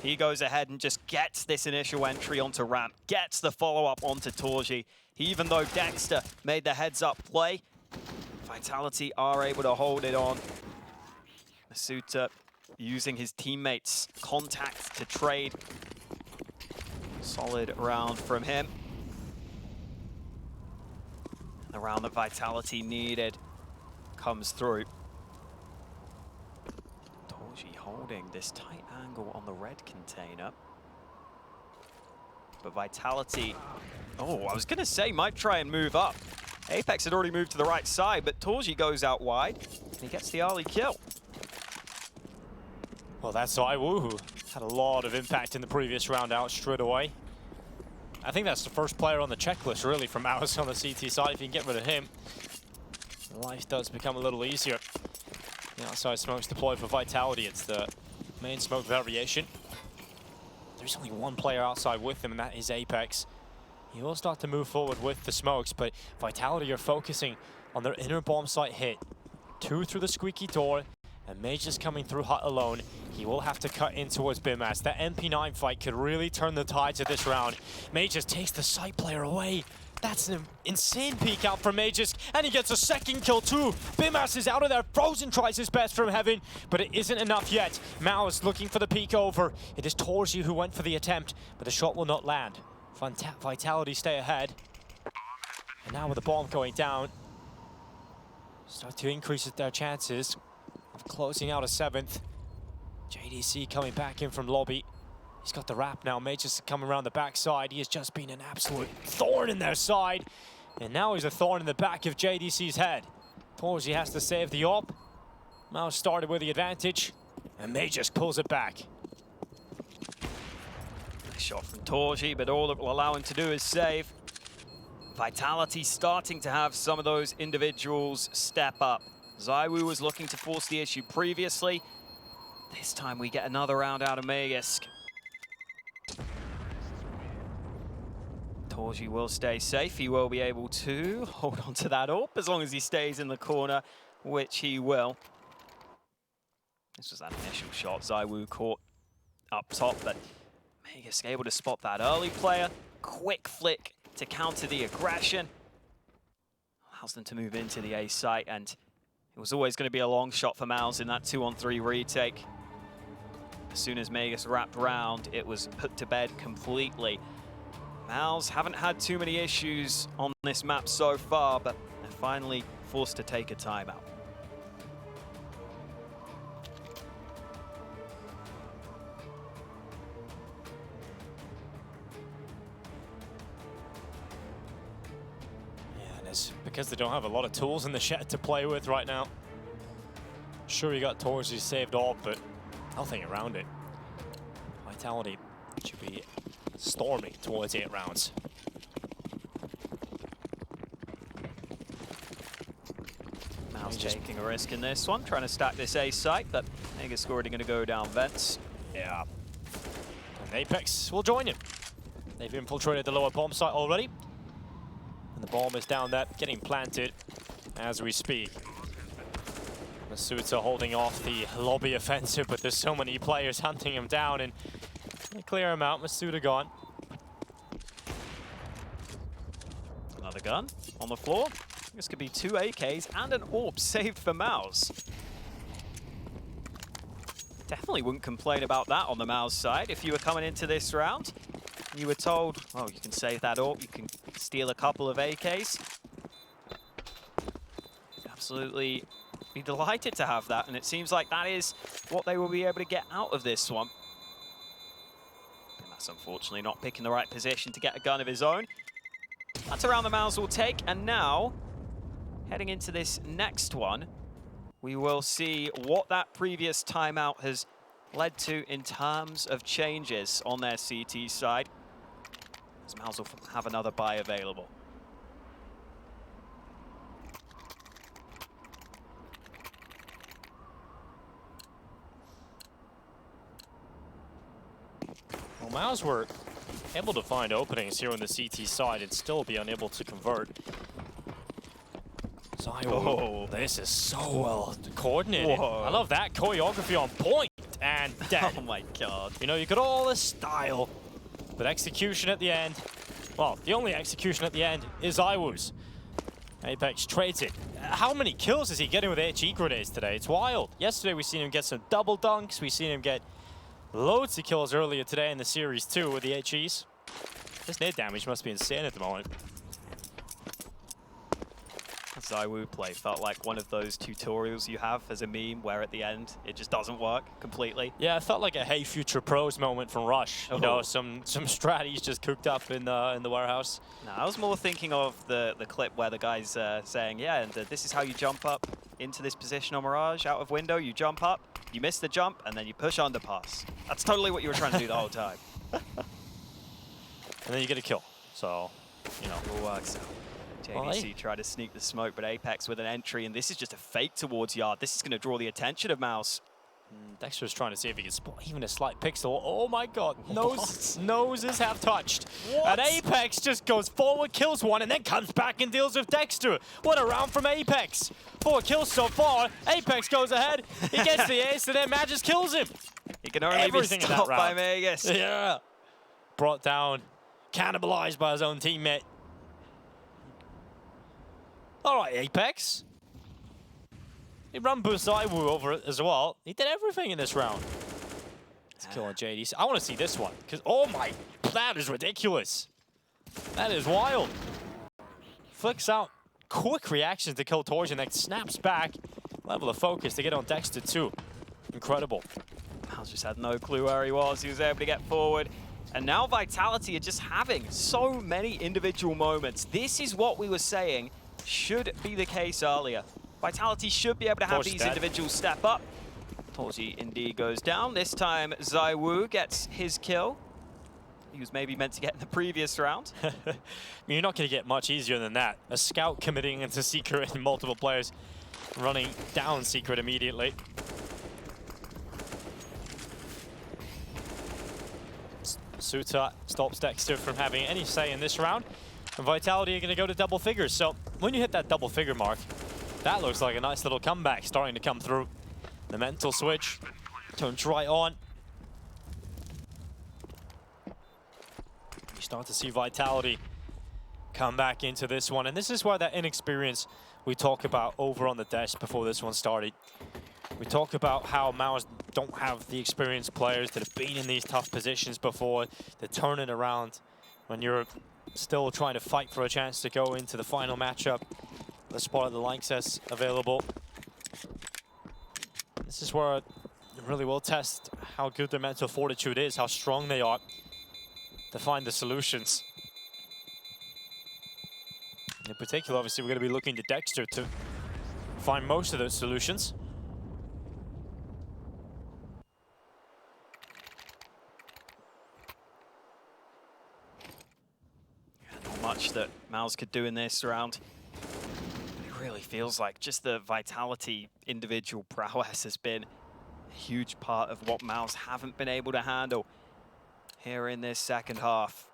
He goes ahead and just gets this initial entry onto ramp, gets the follow-up onto Torji. Even though Dexter made the heads-up play, Vitality are able to hold it on. Masuta using his teammates' contact to trade. Solid round from him. The round that Vitality needed comes through. Torji holding this tight angle on the red container. But Vitality, oh, I was gonna say might try and move up. Apex had already moved to the right side, but Torji goes out wide and he gets the early kill. Well, that's ZywOo, who had a lot of impact in the previous round out straight away. I think that's the first player on the checklist, really, from MOUZ on the CT side. If you can get rid of him, life does become a little easier. The outside smoke's deployed for Vitality. It's the main smoke variation. There's only one player outside with him, and that is Apex. He will start to move forward with the smokes, but Vitality are focusing on their inner bomb site hit. 2 through the squeaky door, and Magisk coming through hut alone. He will have to cut in towards Bymas. That MP9 fight could really turn the tides of this round. Magisk takes the site player away. That's an insane peek out from Magisk, and he gets a second kill too. Bymas is out of there. Frozen tries his best from heaven, but it isn't enough yet. MOUZ looking for the peek over. It is Torji who went for the attempt, but the shot will not land. Vitality stay ahead. And now with the bomb going down, start to increase their chances of closing out a 7th. JDC coming back in from lobby. He's got the wrap now. Magisk coming around the backside. He has just been an absolute thorn in their side. And now he's a thorn in the back of JDC's head. Torji has to save the op. MOUZ started with the advantage, and Magisk pulls it back. Nice shot from Torji, but all it will allow him to do is save. Vitality starting to have some of those individuals step up. ZywOo was looking to force the issue previously. This time we get another round out of Magisk. Torji will stay safe. He will be able to hold on to that AWP as long as he stays in the corner, which he will. This was that initial shot. ZywOo caught up top, but Magisk able to spot that early player. Quick flick to counter the aggression. Allows them to move into the A site, and it was always going to be a long shot for MOUZ in that 2-on-3 retake. As soon as Magisk wrapped round, it was put to bed completely. MOUZ haven't had too many issues on this map so far, but they're finally forced to take a timeout. Because they don't have a lot of tools in the shed to play with right now. Sure, you got Torji saved off, but nothing around it. Vitality should be storming towards 8 rounds. MOUZ taking a risk in this one, trying to stack this A site, but Magisk already going to go down vents. Yeah. And Apex will join him. They've infiltrated the lower bomb site already. The bomb is down there, getting planted as we speak. MOUZ holding off the lobby offensive, but there's so many players hunting him down, and they clear him out. MOUZ gone. Another gun on the floor. This could be 2 AKs and an AWP saved for MOUZ. Definitely wouldn't complain about that on the MOUZ side. If you were coming into this round, you were told, oh, you can save that AWP, you can steal a couple of AKs. Absolutely be delighted to have that, and it seems like that is what they will be able to get out of this one. Bymas unfortunately not picking the right position to get a gun of his own. That's a round the MOUZ will take, and now, heading into this next one, we will see what that previous timeout has led to in terms of changes on their CT side. As MOUZ will have another buy available. Well, MOUZ were able to find openings here on the CT side and still be unable to convert. Oh, this is so well coordinated. Whoa. I love that choreography on point and dead. Oh my god. You know, you got all this style, but execution at the end, well, the only execution at the end is ZywOo's. Apex trades it. How many kills is he getting with HE grenades today? It's wild. Yesterday we seen him get some double dunks. We seen him get loads of kills earlier today in the series too with the HEs. This nade damage must be insane at the moment. ZywOo play felt like one of those tutorials you have as a meme where at the end it just doesn't work completely. Yeah, it felt like a Hey Future Pros moment from Rush. You know, some strategies just cooked up in the warehouse. No, I was more thinking of the clip where the guy's saying, yeah, and this is how you jump up into this position on Mirage, out of window, you jump up, you miss the jump, and then you push underpass. That's totally what you were trying to do the whole time. And then you get a kill, so, you know. It all works out. JVC tried to sneak the smoke, but Apex with an entry, and this is just a fake towards Yard. This is going to draw the attention of MOUZ. Dexter's trying to see if he can spot even a slight pixel. Oh my god, noses have touched. What? And Apex just goes forward, kills one, and then comes back and deals with Dexter. What a round from Apex. 4 kills so far. Apex goes ahead, he gets the ace, and then Magisk kills him. He can only be stopped by Magisk. Yeah. Brought down, cannibalized by his own teammate. All right, Apex. He run boost ZywOo over it as well. He did everything in this round. Let's kill on JDC. I want to see this one, because, oh my, that is ridiculous. That is wild. Flicks out, quick reaction to kill Torji, and then snaps back. Level of focus to get on Dexter too. Incredible. MOUZ just had no clue where he was. He was able to get forward. And now Vitality are just having so many individual moments. This is what we were saying should be the case earlier. Vitality should be able to have these individuals step up. Torji indeed goes down. This time ZywOo gets his kill. He was maybe meant to get in the previous round. I mean, you're not going to get much easier than that. A scout committing into Secret and multiple players running down Secret immediately. Suta stops Dexter from having any say in this round. And Vitality are going to go to double figures. So when you hit that double figure mark, that looks like a nice little comeback starting to come through. The mental switch turns right on. You start to see Vitality come back into this one. And this is where that inexperience we talk about over on the desk before this one started. We talk about how MOUZ don't have the experienced players that have been in these tough positions before, that turn it around when you're still trying to fight for a chance to go into the final matchup. Let's spot the Lanxess available. This is where it really will test how good their mental fortitude is, how strong they are to find the solutions. In particular, obviously, we're going to be looking to Dexter to find most of those solutions. Not much that MOUZ could do in this round. It really feels like just the Vitality individual prowess has been a huge part of what MOUZ haven't been able to handle here in this second half.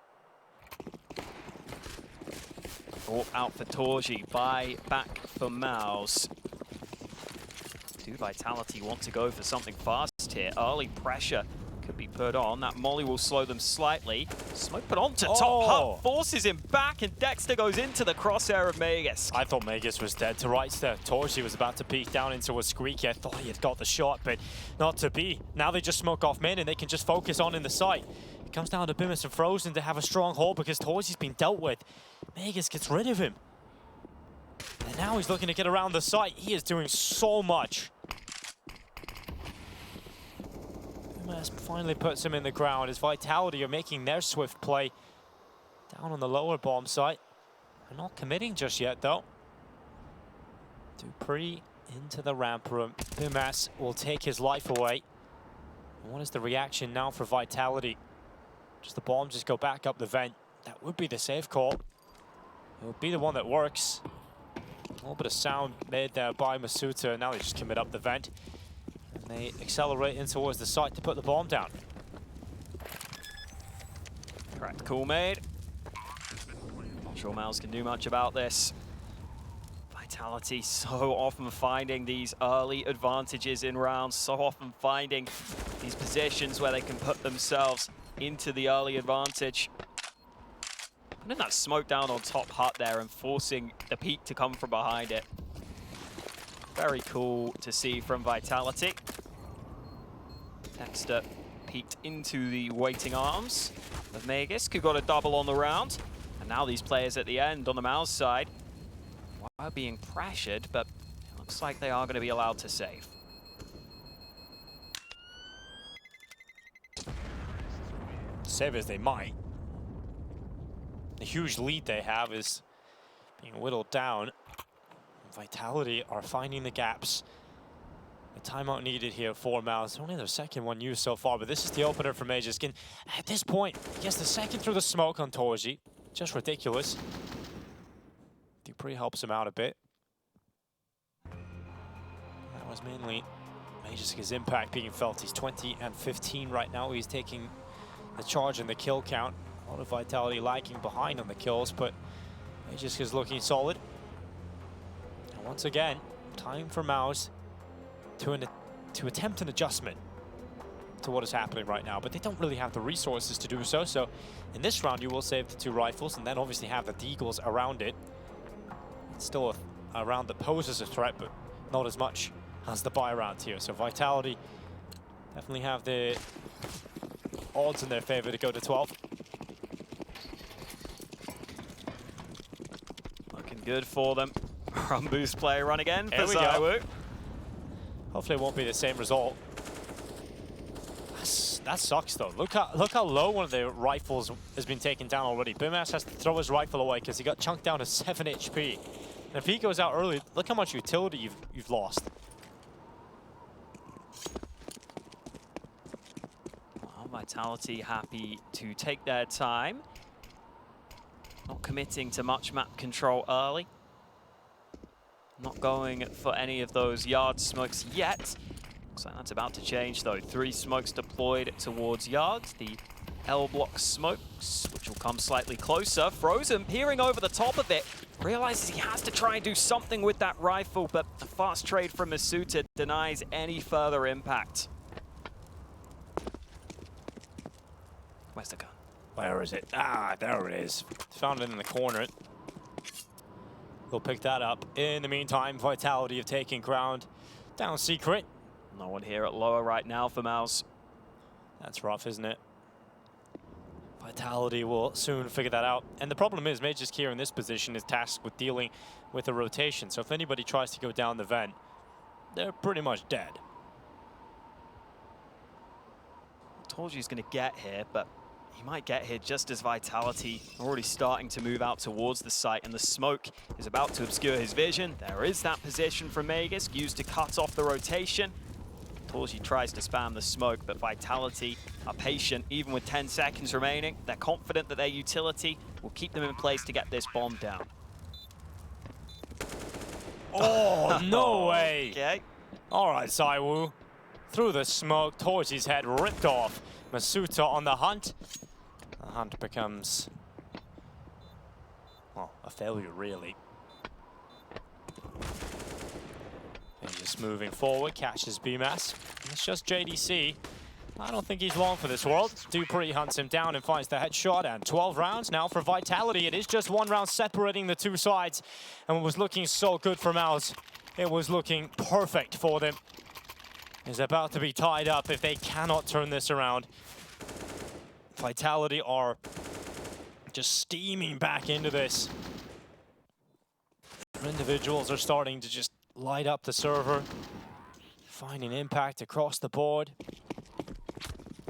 Out for Torji, buy back for MOUZ. Do Vitality want to go for something fast here? Early pressure could be put on. That molly will slow them slightly. Smoke put on to top hut, forces him back, and Dexter goes into the crosshair of Magisk. I thought Magisk was dead to rights there. Torji was about to peek down into a squeaky. I thought he had got the shot, but not to be. Now they just smoke off mid and they can just focus on in the site. It comes down to Bymas and Frozen to have a strong hold because Torji's been dealt with. Magisk gets rid of him. And now he's looking to get around the site. He is doing so much. Bymas finally puts him in the ground as Vitality are making their swift play down on the lower bomb site. They're not committing just yet, though. Dupree into the ramp room. Bymas will take his life away. And what is the reaction now for Vitality? Does the bomb just go back up the vent? That would be the safe call. It would be the one that works. A little bit of sound made there by Masuta. Now they just commit up the vent. And they accelerate in towards the site to put the bomb down. Correct call made. Not sure MOUZ can do much about this. Vitality so often finding these early advantages in rounds, so often finding these positions where they can put themselves into the early advantage. Putting that smoke down on top hut there and forcing the peak to come from behind it. Very cool to see from Vitality. Dexter peeked into the waiting arms of Magisk, who got a double on the round. And now these players at the end on the MOUZ side are being pressured, but it looks like they are going to be allowed to save. Save as they might. The huge lead they have is being whittled down. Vitality are finding the gaps. The timeout needed here for MOUZ. Only their second one used so far, but this is the opener for Magisk. And at this point, he gets the second through the smoke on Torji. Just ridiculous. Dupree helps him out a bit. That was mainly Magisk's impact being felt. He's 20 and 15 right now. He's taking the charge in the kill count. A lot of Vitality lagging behind on the kills, but Magisk is looking solid. And once again, time for MOUZ to attempt an adjustment to what is happening right now, but they don't really have the resources to do so. So in this round, you will save the 2 rifles and then obviously have the deagles around it. It's still a round that poses a threat, but not as much as the buy round here. So Vitality definitely have the odds in their favor to go to 12. Looking good for them. Run boost play run again for There we go. ZywOo. Hopefully it won't be the same result. That sucks though. Look how low one of the rifles has been taken down already. Bymas has to throw his rifle away because he got chunked down to 7 HP. And if he goes out early, look how much utility you've lost. Well, Vitality happy to take their time. Not committing to much map control early. Not going for any of those yard smokes yet. Looks like that's about to change though. 3 smokes deployed towards yards. The L-block smokes, which will come slightly closer. Frozen peering over the top of it, realizes he has to try and do something with that rifle, but a fast trade from Masuta denies any further impact. Where's the gun? Where is it? Ah, there it is. Found it in the corner. We'll pick that up. In the meantime, Vitality have taken ground down secret. No one here at lower right now for MOUZ. That's rough, isn't it? Vitality will soon figure that out. And the problem is, Magisk here in this position is tasked with dealing with a rotation. So if anybody tries to go down the vent, they're pretty much dead. Told you he's going to get here, but he might get here just as Vitality are already starting to move out towards the site, and the smoke is about to obscure his vision. There is that position from Magisk, used to cut off the rotation. Torji tries to spam the smoke, but Vitality are patient, even with 10 seconds remaining. They're confident that their utility will keep them in place to get this bomb down. Oh, no way! Okay. All right, Saiwu. Through the smoke, Torji's head ripped off. Masuta on the hunt. The hunt becomes, well, a failure, really. And just moving forward, catches Bymas. It's just JDC. I don't think he's long for this world. Dupree hunts him down and finds the headshot, and 12 rounds now for Vitality. It is just 1 round separating the two sides, and it was looking so good for MOUZ. It was looking perfect for them. Is about to be tied up if they cannot turn this around. Vitality are just steaming back into this. Individuals are starting to just light up the server, finding impact across the board.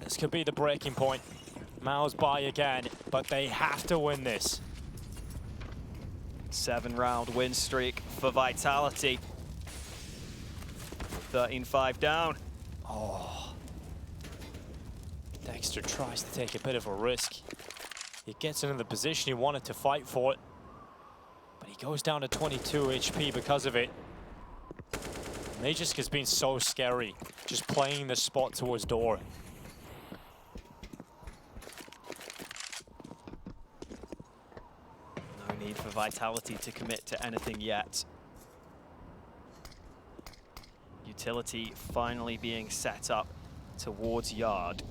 This could be the breaking point. MOUZ by again, but they have to win this. 7-round win streak for Vitality. 13-5 down. Oh. Dexter tries to take a bit of a risk. He gets into the position he wanted to fight for it, but he goes down to 22 HP because of it. Magisk has been so scary, just playing the spot towards door. No need for Vitality to commit to anything yet. Utility finally being set up towards yard.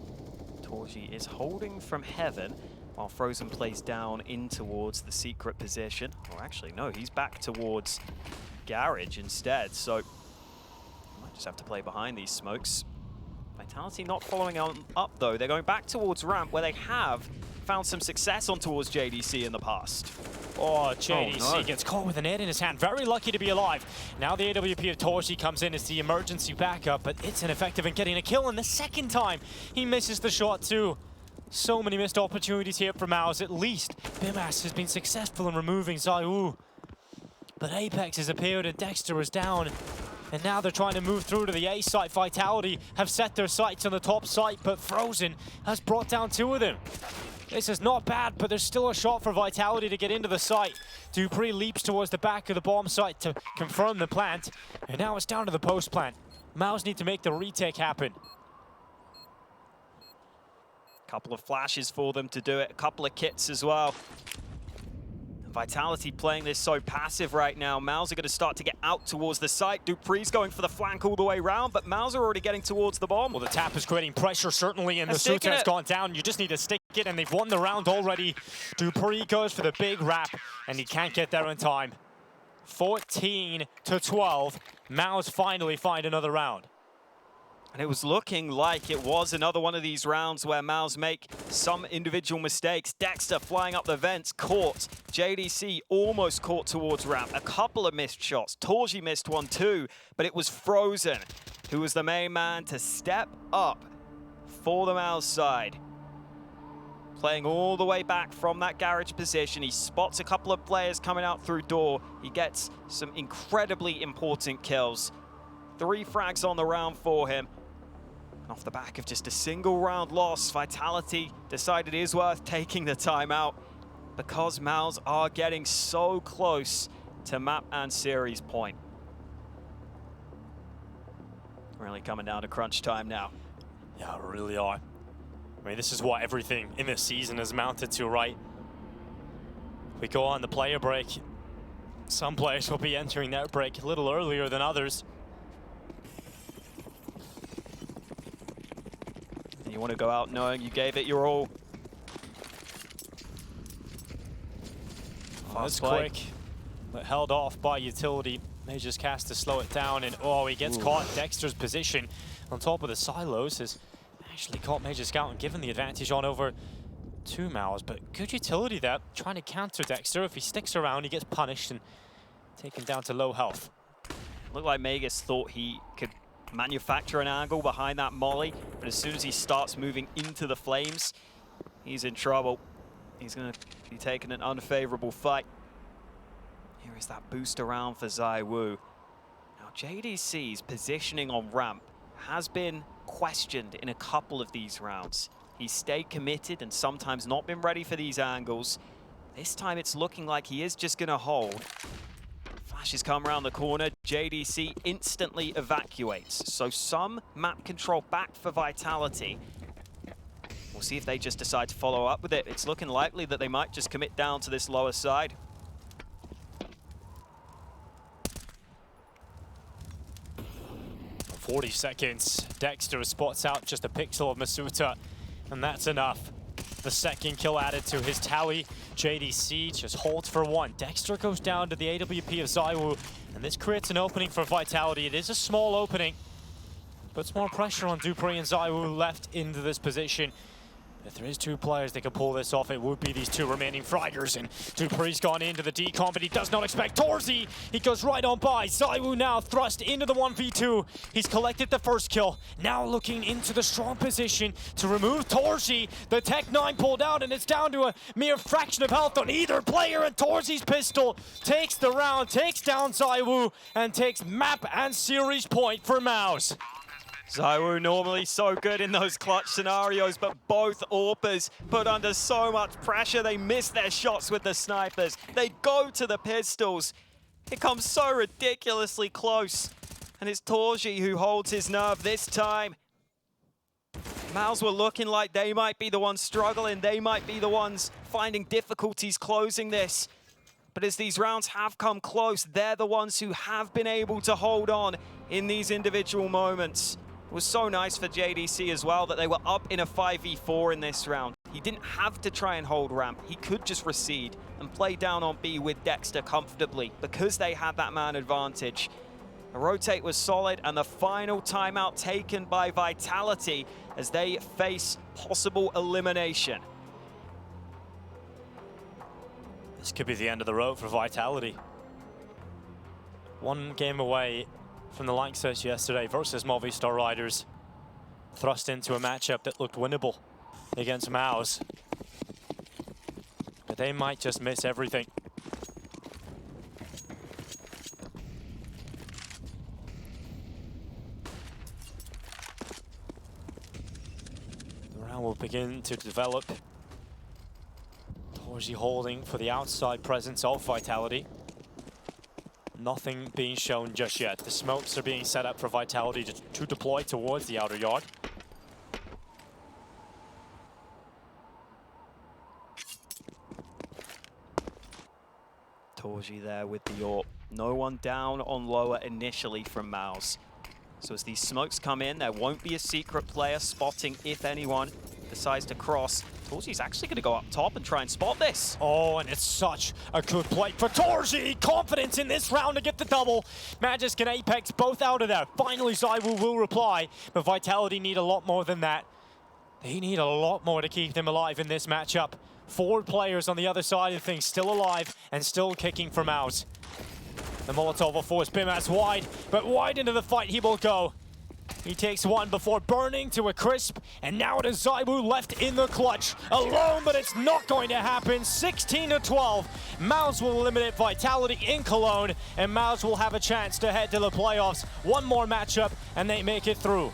Torji is holding from heaven while Frozen plays down in towards the secret position. Or actually, no, he's back towards garage instead, so might just have to play behind these smokes. Vitality not following on up though. They're going back towards ramp where they have found some success on towards JDC in the past. Oh, JDC no. gets caught with an head in his hand. Very lucky to be alive. Now the AWP of Torji comes in as the emergency backup, but it's ineffective in getting a kill. And the second time, he misses the shot too. So many missed opportunities here for MOUZ. At least Bymas has been successful in removing Zaiwu. But Apex has appeared and Dexter is down. And now they're trying to move through to the A site. Vitality have set their sights on the top site, but Frozen has brought down 2 of them. This is not bad, but there's still a shot for Vitality to get into the site. Dupree leaps towards the back of the bomb site to confirm the plant. And now it's down to the post plant. MOUZ need to make the retake happen. Couple of flashes for them to do it, a couple of kits as well. Vitality playing this so passive right now. MOUZ are going to start to get out towards the site. Dupree's going for the flank all the way around, but MOUZ are already getting towards the bomb. Well, the tap is creating pressure, certainly, and the suit has gone down. You just need to stick it, and they've won the round already. Dupree goes for the big wrap, and he can't get there in time. 14-12. MOUZ finally find another round. And it was looking like it was another one of these rounds where MOUZ make some individual mistakes. Dexter flying up the vents, caught. JDC almost caught towards ramp. A couple of missed shots. Torji missed one too, but it was Frozen who was the main man to step up for the MOUZ side. Playing all the way back from that garage position. He spots a couple of players coming out through door. He gets some incredibly important kills. 3 frags on the round for him. Off the back of just a single round loss, Vitality decided it is worth taking the timeout because MOUZ are getting so close to map and series point. Really coming down to crunch time now. Yeah, really are. I mean, this is what everything in this season has mounted to, right? We go on the player break. Some players will be entering that break a little earlier than others. You want to go out knowing you gave it your all. That's quick, but held off by utility. Magisk has to slow it down, and oh, he gets caught. Dexter's position on top of the silos has actually caught Magisk out and given the advantage on over to MOUZ. But good utility there, trying to counter Dexter. If he sticks around, he gets punished and taken down to low health. Looked like Magisk thought he could manufacture an angle behind that molly, but as soon as he starts moving into the flames, he's in trouble. He's going to be taking an unfavorable fight. Here is that boost around for ZywOo. Now JDC's positioning on ramp has been questioned in a couple of these rounds. He's stayed committed and sometimes not been ready for these angles. This time it's looking like he is just going to hold. Flashes come around the corner, JDC instantly evacuates. So some map control back for Vitality. We'll see if they just decide to follow up with it. It's looking likely that they might just commit down to this lower side. For 40 seconds, Dexter spots out just a pixel of Masuta, and that's enough. The second kill added to his tally. JDC just holds for one. Dexter goes down to the AWP of ZywOo, and this creates an opening for Vitality. It is a small opening, puts more pressure on dupreeh and ZywOo left into this position. If there is two players that can pull this off, it would be these two remaining fragers. And dupreeh's gone into the decom, but he does not expect Torzy. He goes right on by. ZywOo now thrust into the 1v2. He's collected the first kill. Now looking into the strong position to remove Torzy. The Tech-9 pulled out, and it's down to a mere fraction of health on either player. And Torzy's pistol takes the round, takes down ZywOo, and takes map and series point for MOUZ. ZywOo normally so good in those clutch scenarios, but both AWPers put under so much pressure. They miss their shots with the snipers. They go to the pistols. It comes so ridiculously close. And it's Torzy who holds his nerve this time. MOUZ were looking like they might be the ones struggling. They might be the ones finding difficulties closing this. But as these rounds have come close, they're the ones who have been able to hold on in these individual moments. It was so nice for JDC as well that they were up in a 5v4 in this round. He didn't have to try and hold ramp. He could just recede and play down on B with Dexter comfortably because they had that man advantage. The rotate was solid, and the final timeout taken by Vitality as they face possible elimination. This could be the end of the road for Vitality. One game away from the likes of yesterday versus Movistar Riders. Thrust into a matchup that looked winnable against MOUZ. But they might just miss everything. The round will begin to develop. Torzy holding for the outside presence of Vitality. Nothing being shown just yet. The smokes are being set up for Vitality to deploy towards the outer yard. Torzy there with the AWP. No one down on lower initially from MOUZ. So as these smokes come in, there won't be a secret player spotting if anyone decides to cross. Torzy's actually going to go up top and try and spot this. Oh, and it's such a good play for Torzy. Confidence in this round to get the double. Magisk and Apex both out of there. Finally, ZywOo will reply, but Vitality need a lot more than that. They need a lot more to keep them alive in this matchup. 4 players on the other side of things still alive and still kicking for MOUZ. The Molotov will force Bymas wide, but wide into the fight he will go. He takes one before burning to a crisp, and now it is ZywOo left in the clutch. Alone, but it's not going to happen. 16-12. MOUZ will eliminate Vitality in Cologne, and MOUZ will have a chance to head to the playoffs. One more matchup, and they make it through.